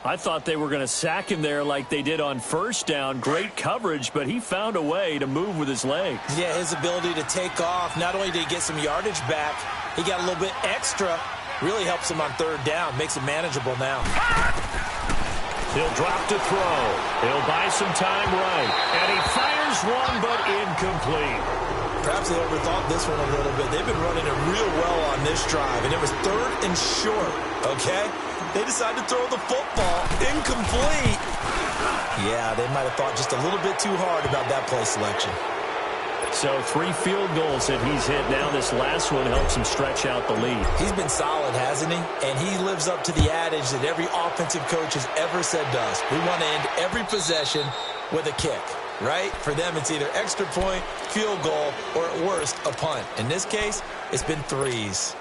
I thought they were going to sack him there like they did on first down. Great coverage, but he found a way to move with his legs. Yeah, his ability to take off. Not only did he get some yardage back, he got a little bit extra Really helps him on third down, makes it manageable now. He'll drop to throw. He'll buy some time right. And he fires one, but incomplete. Perhaps they overthought this one a little bit. They've been running it real well on this drive, and it was third and short, okay? They decided to throw the football. Incomplete. Yeah, they might have thought just a little bit too hard about that play selection. So 3 field goals that he's hit now. This last one helps him stretch out the lead. He's been solid, hasn't he? And he lives up to the adage that every offensive coach has ever said to us. We want to end every possession with a kick, right? For them, it's either extra point, field goal, or at worst, a punt. In this case, it's been threes.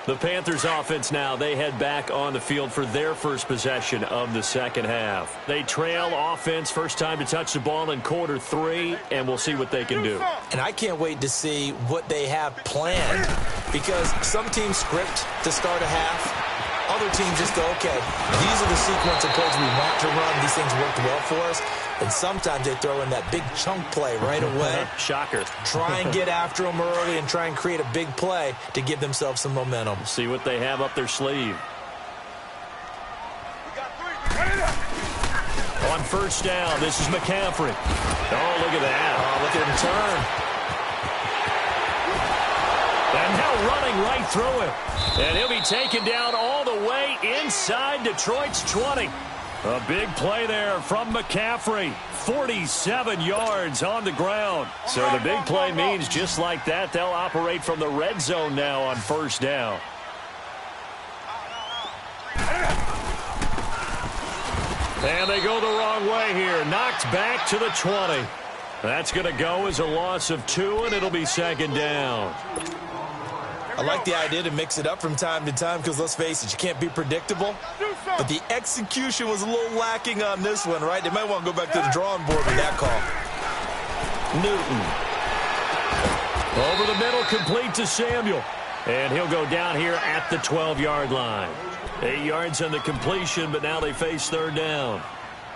The Panthers offense now, they head back on the field for their first possession of the second half. They trail offense, first time to touch the ball in quarter 3, and we'll see what they can do. And I can't wait to see what they have planned, because some teams script to start a half. Other teams just go, okay, these are the sequence of plays we want to run. These things worked well for us. And sometimes they throw in that big chunk play right away. Shocker. Try and get after them early and try and create a big play to give themselves some momentum. See what they have up their sleeve. On first down, this is McCaffrey. Oh, look at that. Oh, look at him turn. And now running right through him. And he'll be taken down all the way inside Detroit's 20. A big play there from McCaffrey. 47 yards on the ground. So the big play means just like that, they'll operate from the red zone now on first down. And they go the wrong way here. Knocked back to the 20. That's going to go as a loss of 2, and it'll be second down. I like the idea to mix it up from time to time because, let's face it, you can't be predictable. But the execution was a little lacking on this one, right? They might want to go back to the drawing board with that call. Newton. Over the middle, complete to Samuel. And he'll go down here at the 12-yard line. 8 yards on the completion, but now they face third down.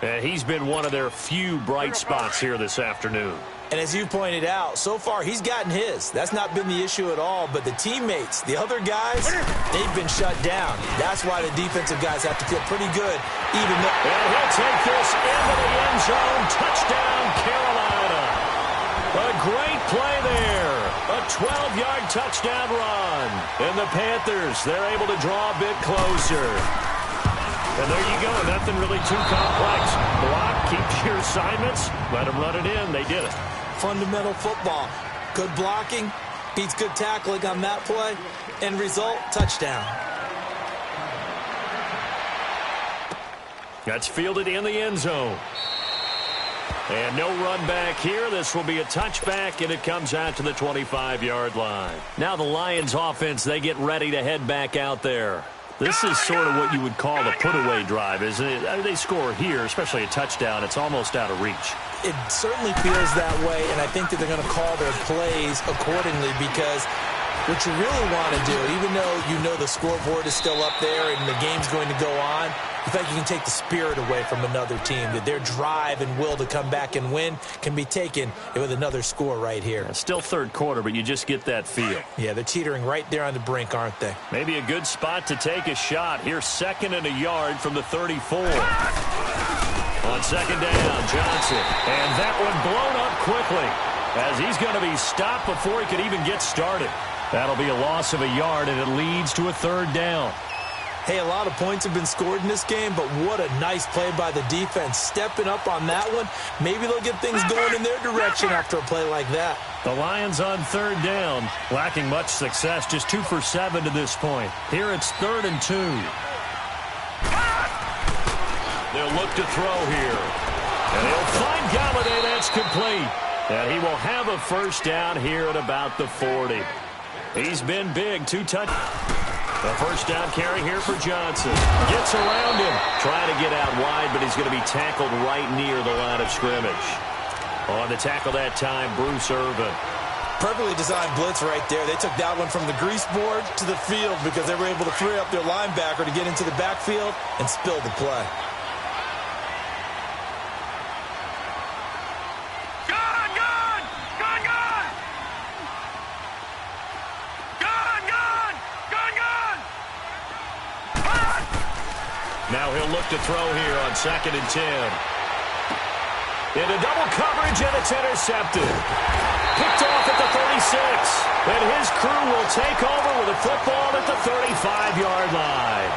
And he's been one of their few bright spots here this afternoon. And as you pointed out, so far he's gotten his. That's not been the issue at all. But the teammates, the other guys, they've been shut down. That's why the defensive guys have to feel pretty good. Even though and he'll take this into the end zone. Touchdown, Carolina. A great play there. A 12-yard touchdown run. And the Panthers, they're able to draw a bit closer. And there you go. Nothing really too complex. Block, keep your assignments. Let them run it in. They did it. Fundamental football. Good blocking beats good tackling on that play. End result, touchdown. That's fielded in the end zone. And no run back here. This will be a touchback, and it comes out to the 25-yard line. Now the Lions offense, they get ready to head back out there. This is sort of what you would call the put-away drive, isn't it? I mean, they score here, especially a touchdown. It's almost out of reach. It certainly feels that way, and I think that they're going to call their plays accordingly because what you really want to do, even though you know the scoreboard is still up there and the game's going to go on, you think you can take the spirit away from another team, that their drive and will to come back and win can be taken with another score right here. It's still third quarter, but you just get that feel. Yeah, they're teetering right there on the brink, aren't they? Maybe a good spot to take a shot. Here's 2nd and a yard from the 34. On second down, Johnson. And that one blown up quickly as he's going to be stopped before he could even get started. That'll be a loss of a yard, and it leads to a third down. Hey, a lot of points have been scored in this game, but what a nice play by the defense. Stepping up on that one, maybe they'll get things going in their direction after a play like that. The Lions on third down, lacking much success, just 2 for 7 to this point. Here it's 3rd and 2. They'll look to throw here. And he'll find Galladay. That's complete. And he will have a first down here at about the 40. He's been big, 2 touchdowns. The first down carry here for Johnson. Gets around him. Trying to get out wide, but he's going to be tackled right near the line of scrimmage. On the tackle that time, Bruce Irvin. Perfectly designed blitz right there. They took that one from the grease board to the field because they were able to free up their linebacker to get into the backfield and spill the play. Now he'll look to throw here on 2nd and 10. Into double coverage, and it's intercepted. Picked off at the 36. And his crew will take over with a football at the 35-yard line.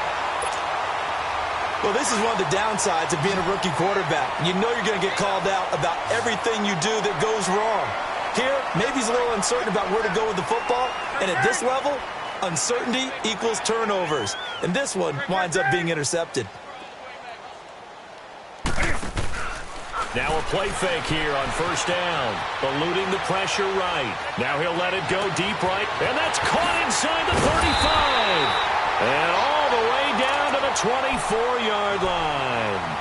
Well, this is one of the downsides of being a rookie quarterback. You know you're going to get called out about everything you do that goes wrong. Here, maybe he's a little uncertain about where to go with the football. And at this level, uncertainty equals turnovers. And this one winds up being intercepted. Now a play fake here on 1st down. Eluding the pressure right. Now he'll let it go deep right. And that's caught inside the 35. And all the way down to the 24-yard line.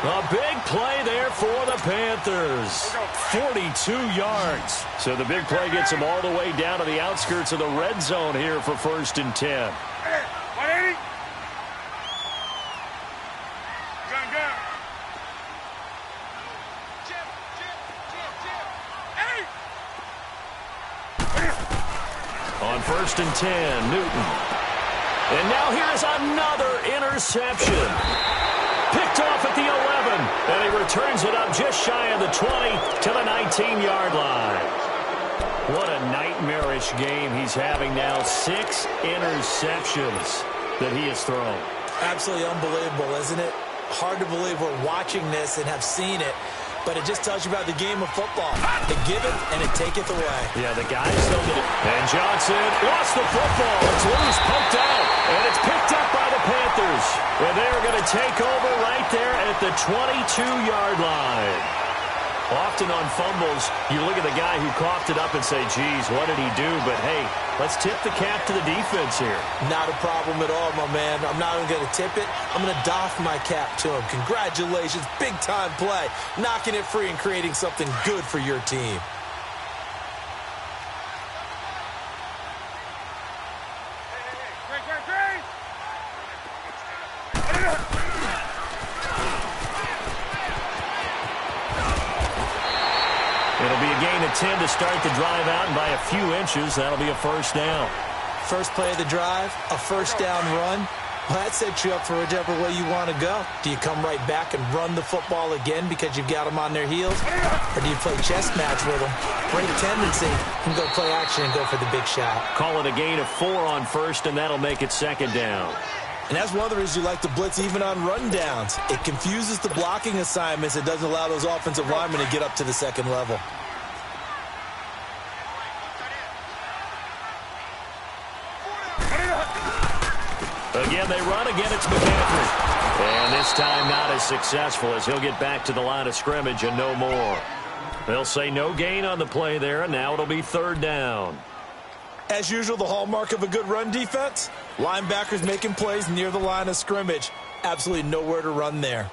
A big play there for the Panthers. 42 yards. So the big play gets him all the way down to the outskirts of the red zone here for 1st and 10. 180. Gun. On 1st and 10, Newton. And now here's another interception. Picked off at the 11. And he returns it up just shy of the 20 to the 19-yard line. What a nightmarish game he's having now. 6 interceptions that he has thrown. Absolutely unbelievable, isn't it? Hard to believe we're watching this and have seen it. But it just tells you about the game of football. It giveth and it taketh away. Yeah, the guys still did it. And Johnson lost the football. It's loose, poked out. And it's picked up by the Panthers. And they're going to take over right there at the 22-yard line. Often on fumbles, you look at the guy who coughed it up and say, geez, what did he do? But, hey, let's tip the cap to the defense here. Not a problem at all, my man. I'm not even going to tip it. I'm going to doff my cap to him. Congratulations. Big-time play. Knocking it free and creating something good for your team. It'll be a gain of 10 to start the drive out, and by a few inches, that'll be a 1st down. First play of the drive, a 1st down run. Well, that sets you up for whichever way you want to go. Do you come right back and run the football again because you've got them on their heels? Or do you play chess match with them, break tendency, and go play action and go for the big shot? Call it a gain of 4 on 1st, and that'll make it 2nd down. And that's one of the reasons you like to blitz even on rundowns. It confuses the blocking assignments. It doesn't allow those offensive linemen to get up to the 2nd level. Again, they run. Again, it's McCaffrey. And this time not as successful as he'll get back to the line of scrimmage and no more. They'll say no gain on the play there, and now it'll be 3rd down. As usual, the hallmark of a good run defense, linebackers making plays near the line of scrimmage. Absolutely nowhere to run there.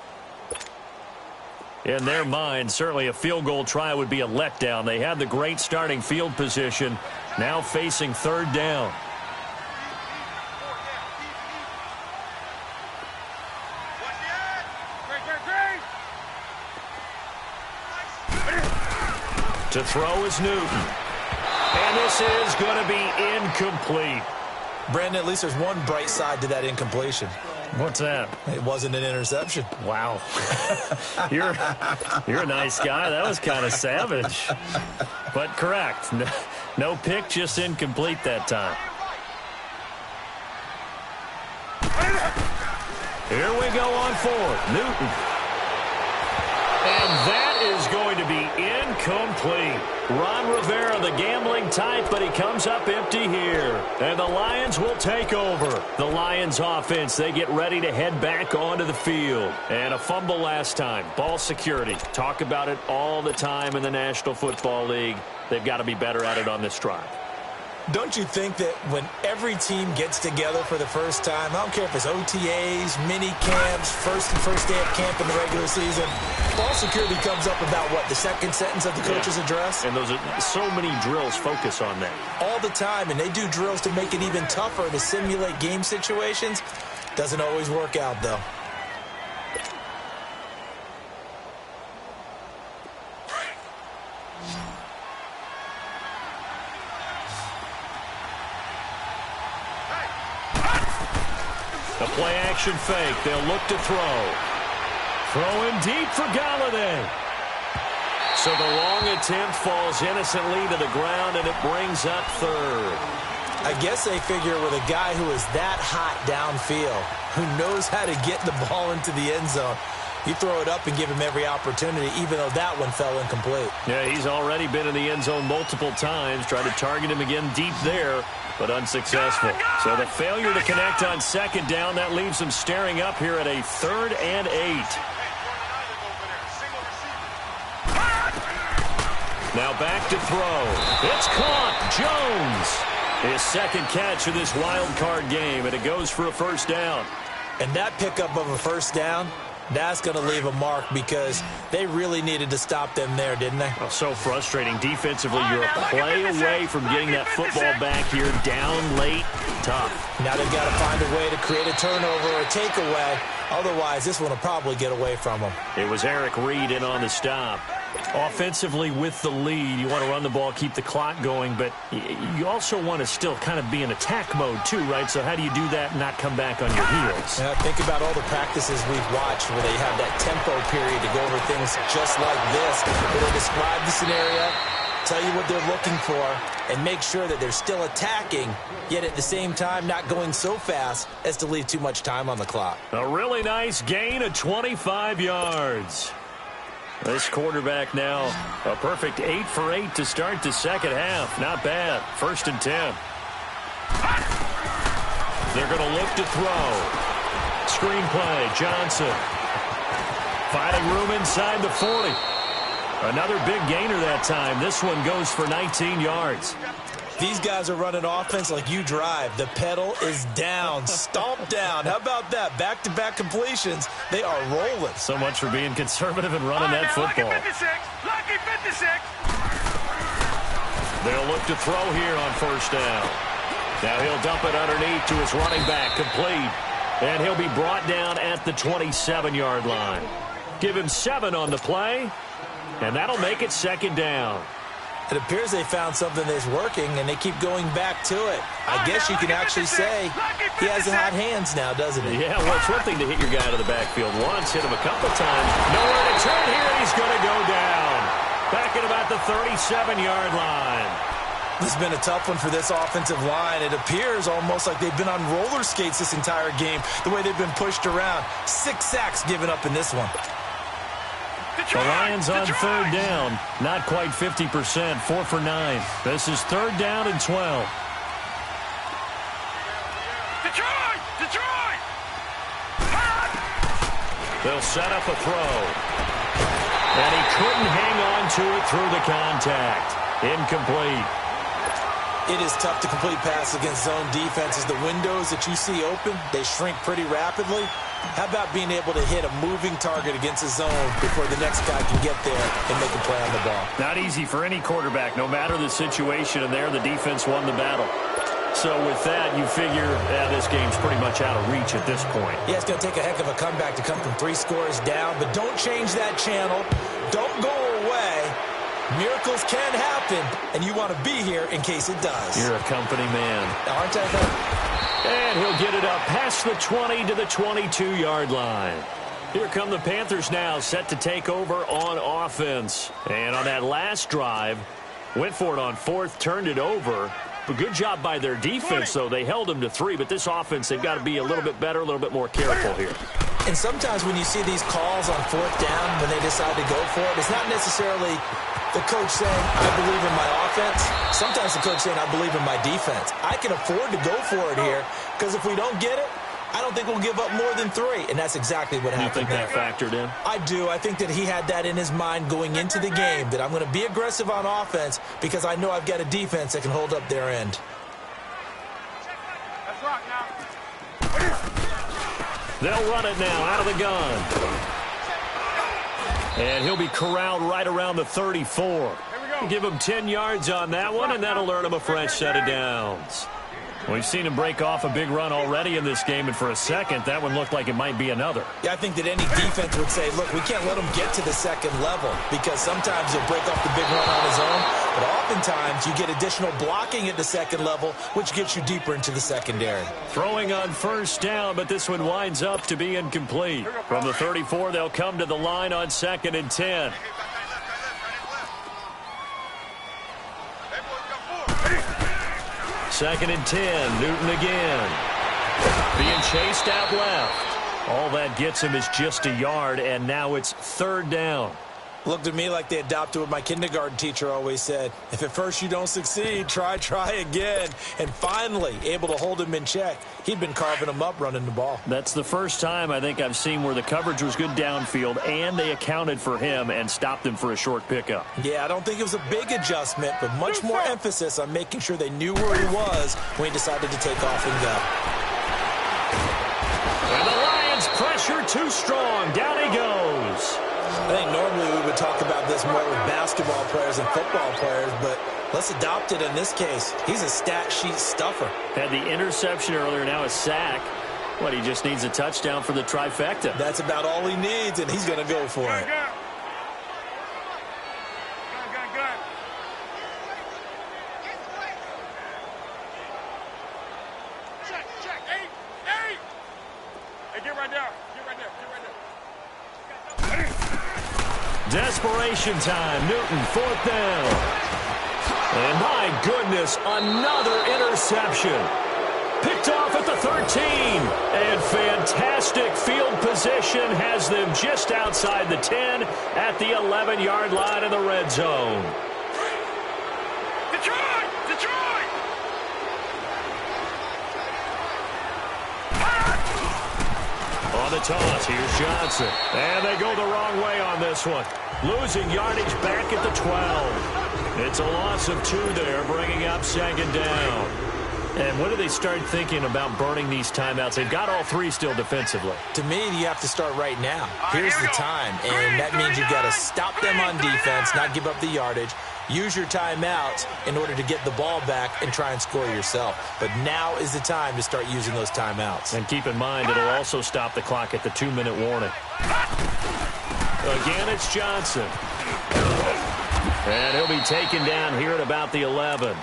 In their mind, certainly a field goal try would be a letdown. They had the great starting field position, now facing 3rd down. To throw is Newton. And this is going to be incomplete. Brandon, at least there's one bright side to that incompletion. What's that? It wasn't an interception. Wow. You're a nice guy. That was kind of savage. But correct. No pick, just incomplete that time. Here we go on 4th. Newton. And that is going to be incomplete. Ron Rivera, the gambling type, but he comes up empty here. And the Lions will take over. The Lions offense, they get ready to head back onto the field. And a fumble last time. Ball security. Talk about it all the time in the National Football League. They've got to be better at it on this drive. Don't you think that when every team gets together for the first time, I don't care if it's OTAs, mini camps, first day of camp in the regular season, ball security comes up about what, the second sentence of the coach's address? And those are so many drills focus on that. All the time, and they do drills to make it even tougher to simulate game situations. Doesn't always work out, though. A play-action fake. They'll look to throw. Throwing deep for Galladay. So the long attempt falls innocently to the ground, and it brings up third. I guess they figure with a guy who is that hot downfield, who knows how to get the ball into the end zone, you throw it up and give him every opportunity, even though that one fell incomplete. Yeah, he's already been in the end zone multiple times. Tried to target him again deep there, but unsuccessful. So the failure to connect on second down, that leaves him staring up here at a 3rd and 8. Now back to throw. It's caught. Jones. His second catch of this wild card game, and it goes for a first down. And that pickup of a first down, that's going to leave a mark because they really needed to stop them there, didn't they? Oh, so frustrating. Defensively, you're a play away from getting that football back here. Down late, tough. Now they've got to find a way to create a turnover or a takeaway. Otherwise, this one will probably get away from them. It was Eric Reed in on the stop. Offensively with the lead, you want to run the ball, keep the clock going, but you also want to still kind of be in attack mode too, right? So how do you do that and not come back on your heels? Yeah, think about all the practices we've watched where they have that tempo period to go over things just like this, where they describe the scenario, tell you what they're looking for, and make sure that they're still attacking, yet at the same time not going so fast as to leave too much time on the clock. A really nice gain of 25 yards. This quarterback now a perfect 8 for 8 to start the second half. Not bad. 1st and 10. They're going to look to throw. Screenplay. Johnson. Finding room inside the 40. Another big gainer that time. This one goes for 19 yards. These guys are running offense like you drive. The pedal is down, stomped down. How about that? Back-to-back completions. They are rolling. So much for being conservative and running that football. Lucky 56. They'll look to throw here on first down. Now he'll dump it underneath to his running back, complete. And he'll be brought down at the 27-yard line. Give him 7 on the play, and that'll make it second down. It appears they found something that's working, and they keep going back to it. I guess you can actually say he has hot hands now, doesn't he? Yeah, well, it's one thing to hit your guy out of the backfield once, hit him a couple times. Nowhere to turn here, he's going to go down. Back at about the 37-yard line. This has been a tough one for this offensive line. It appears almost like they've been on roller skates this entire game, the way they've been pushed around. 6 sacks given up in this one. The Lions on third down. Not quite 50%. 4 for 9. This is 3rd down and 12. Detroit! They'll set up a throw. And he couldn't hang on to it through the contact. Incomplete. It is tough to complete passes against zone defenses. The windows that you see open, they shrink pretty rapidly. How about being able to hit a moving target against a zone before the next guy can get there and make a play on the ball? Not easy for any quarterback, no matter the situation, and there the defense won the battle. So with that, you figure this game's pretty much out of reach at this point. Yeah, it's going to take a heck of a comeback to come from 3 scores down, but don't change that channel. Don't go away. Miracles can happen, and you want to be here in case it does. You're a company man. Aren't I? And he'll get it up past the 20 to the 22-yard line. Here come the Panthers now, set to take over on offense. And on that last drive, went for it on 4th, turned it over. But good job by their defense, though. They held them to 3, but this offense, they've got to be a little bit better, a little bit more careful here. And sometimes when you see these calls on 4th down, when they decide to go for it, it's not necessarily the coach saying, I believe in my offense. Sometimes the coach saying, I believe in my defense. I can afford to go for it here because if we don't get it, I don't think we'll give up more than 3. And that's exactly what happened. You think that factored in? I do. I think that he had that in his mind going into the game, that I'm going to be aggressive on offense because I know I've got a defense that can hold up their end. Let's rock now. They'll run it now out of the gun. And he'll be corralled right around the 34. Here we go. Give him 10 yards on that one, and that'll earn him a fresh set of downs. We've seen him break off a big run already in this game, and for a second, that one looked like it might be another. Yeah, I think that any defense would say, look, we can't let him get to the second level because sometimes he'll break off the big run on his own, but oftentimes you get additional blocking at the second level, which gets you deeper into the secondary. Throwing on first down, but this one winds up to be incomplete. From the 34, they'll come to the line on 2nd and 10. Second and 10, Newton again. Being chased out left. All that gets him is just a yard, and now it's 3rd down. Looked to me like they adopted what my kindergarten teacher always said. If at first you don't succeed, try again. And finally, able to hold him in check. He'd been carving him up running the ball. That's the first time I think I've seen where the coverage was good downfield, and they accounted for him and stopped him for a short pickup. Yeah, I don't think it was a big adjustment, but much more emphasis on making sure they knew where he was when he decided to take off and go. And the Lions pressure too strong. Down he goes. I think normally we would talk about this more with basketball players and football players, but let's adopt it in this case. He's a stat sheet stuffer. Had the interception earlier, now a sack. What, he just needs a touchdown for the trifecta. That's about all he needs, and he's going to go for it. Check. Hey! Hey, get right there. Desperation time. Newton, 4th down. And my goodness, another interception. Picked off at the 13. And fantastic field position has them just outside the 10 at the 11-yard line in the red zone. Detroit! On the toss, here's Johnson. And they go the wrong way on this one. Losing yardage back at the 12. It's a loss of 2 there, bringing up 2nd down. And when do they start thinking about burning these timeouts? They've got all 3 still defensively. To me, you have to start right now. Here's the time, and that means you've got to stop them on defense, not give up the yardage. Use your timeouts in order to get the ball back and try and score yourself. But now is the time to start using those timeouts. And keep in mind, it'll also stop the clock at the 2-minute warning. Again, it's Johnson. And he'll be taken down here at about the 11.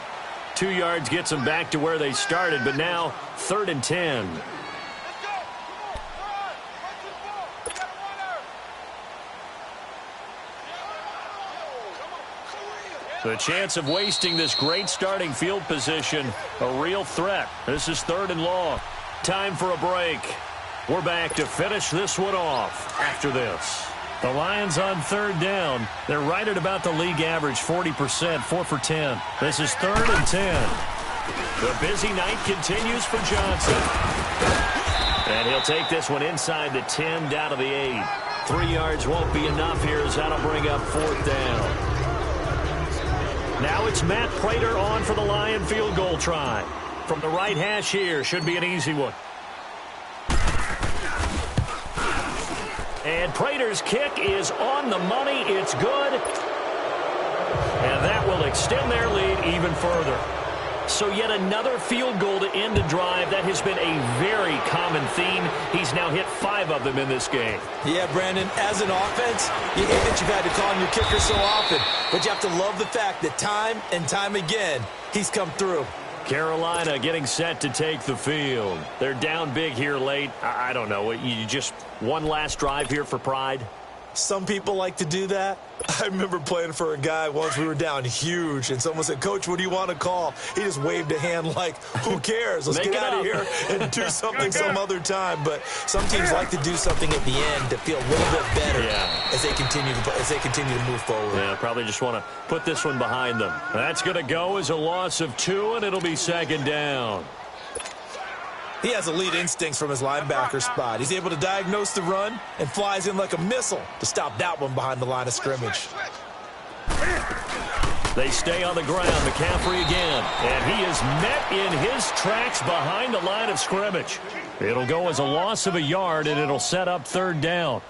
2 yards gets them back to where they started, but now 3rd and 10. The chance of wasting this great starting field position, a real threat. This is 3rd and long. Time for a break. We're back to finish this one off after this. The Lions on 3rd down. They're right at about the league average, 40%, 4 for 10. This is 3rd and 10. The busy night continues for Johnson. And he'll take this one inside the 10, down to the 8. 3 yards won't be enough here as that'll bring up 4th down. Now it's Matt Prater on for the Lion field goal try. From the right hash here, should be an easy one. And Prater's kick is on the money. It's good. And that will extend their lead even further. So yet another field goal to end a drive. That has been a very common theme. He's now hit 5 of them in this game. Yeah, Brandon, as an offense, you hate that you've had to call on your kicker so often. But you have to love the fact that time and time again, he's come through. Carolina getting set to take the field. They're down big here late. I don't know. You just one last drive here for pride? Some people like to do that. I remember playing for a guy once. We were down huge, and someone said, "Coach, what do you want to call?" He just waved a hand like, who cares? Let's get out of here and do something some other time. But some teams like to do something at the end to feel a little bit better as they continue to move forward. Yeah, probably just want to put this one behind them. That's going to go as a loss of 2, and it'll be 2nd down. He has elite instincts from his linebacker spot. He's able to diagnose the run and flies in like a missile to stop that one behind the line of scrimmage. They stay on the ground. McCaffrey again. And he is met in his tracks behind the line of scrimmage. It'll go as a loss of a yard, and it'll set up 3rd down.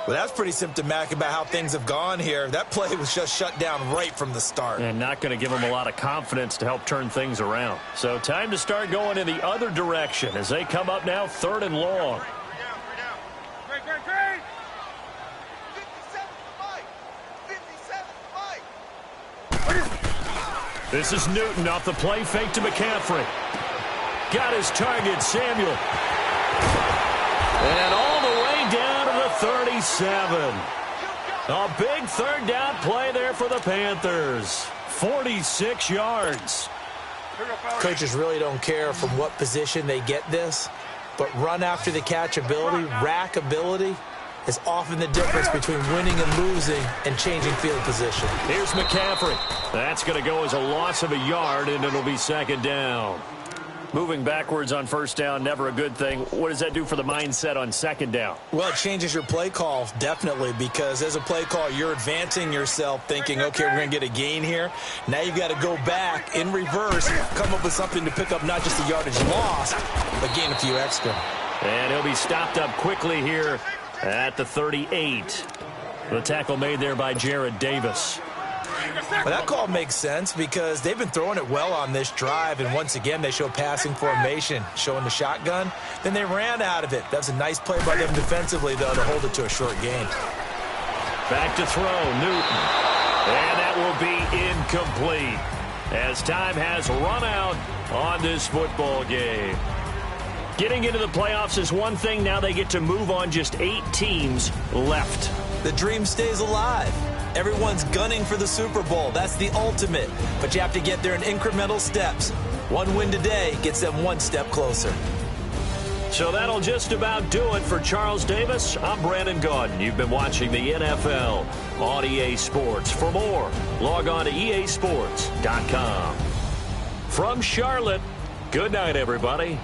Well, that's pretty symptomatic about how things have gone here. That play was just shut down right from the start. And not going to give them a lot of confidence to help turn things around. So time to start going in the other direction as they come up now 3rd and long. Great. 57-5. This is Newton off the play fake to McCaffrey. Got his target, Samuel. And all the way down to the 37. A big 3rd down play there for the Panthers. 46 yards. Coaches really don't care from what position they get this, but run after the catch ability, rack ability, is often the difference between winning and losing and changing field position. Here's McCaffrey. That's going to go as a loss of a yard, and it'll be 2nd down. Moving backwards on 1st down, never a good thing. What does that do for the mindset on 2nd down? Well, it changes your play call, definitely, because as a play call, you're advancing yourself thinking, okay, we're going to get a gain here. Now you've got to go back in reverse, come up with something to pick up not just the yardage lost, but gain a few extra. And he'll be stopped up quickly here at the 38. The tackle made there by Jared Davis. Well, that call makes sense because they've been throwing it well on this drive, and once again, they show passing formation, showing the shotgun. Then they ran out of it. That's a nice play by them defensively, though, to hold it to a short gain. Back to throw, Newton. And that will be incomplete as time has run out on this football game. Getting into the playoffs is one thing. Now they get to move on. Just 8 teams left. The dream stays alive. Everyone's gunning for the Super Bowl. That's the ultimate. But you have to get there in incremental steps. One win today gets them one step closer. So that'll just about do it for Charles Davis. I'm Brandon Gaudin. You've been watching the NFL on EA Sports. For more, log on to easports.com. From Charlotte, good night, everybody.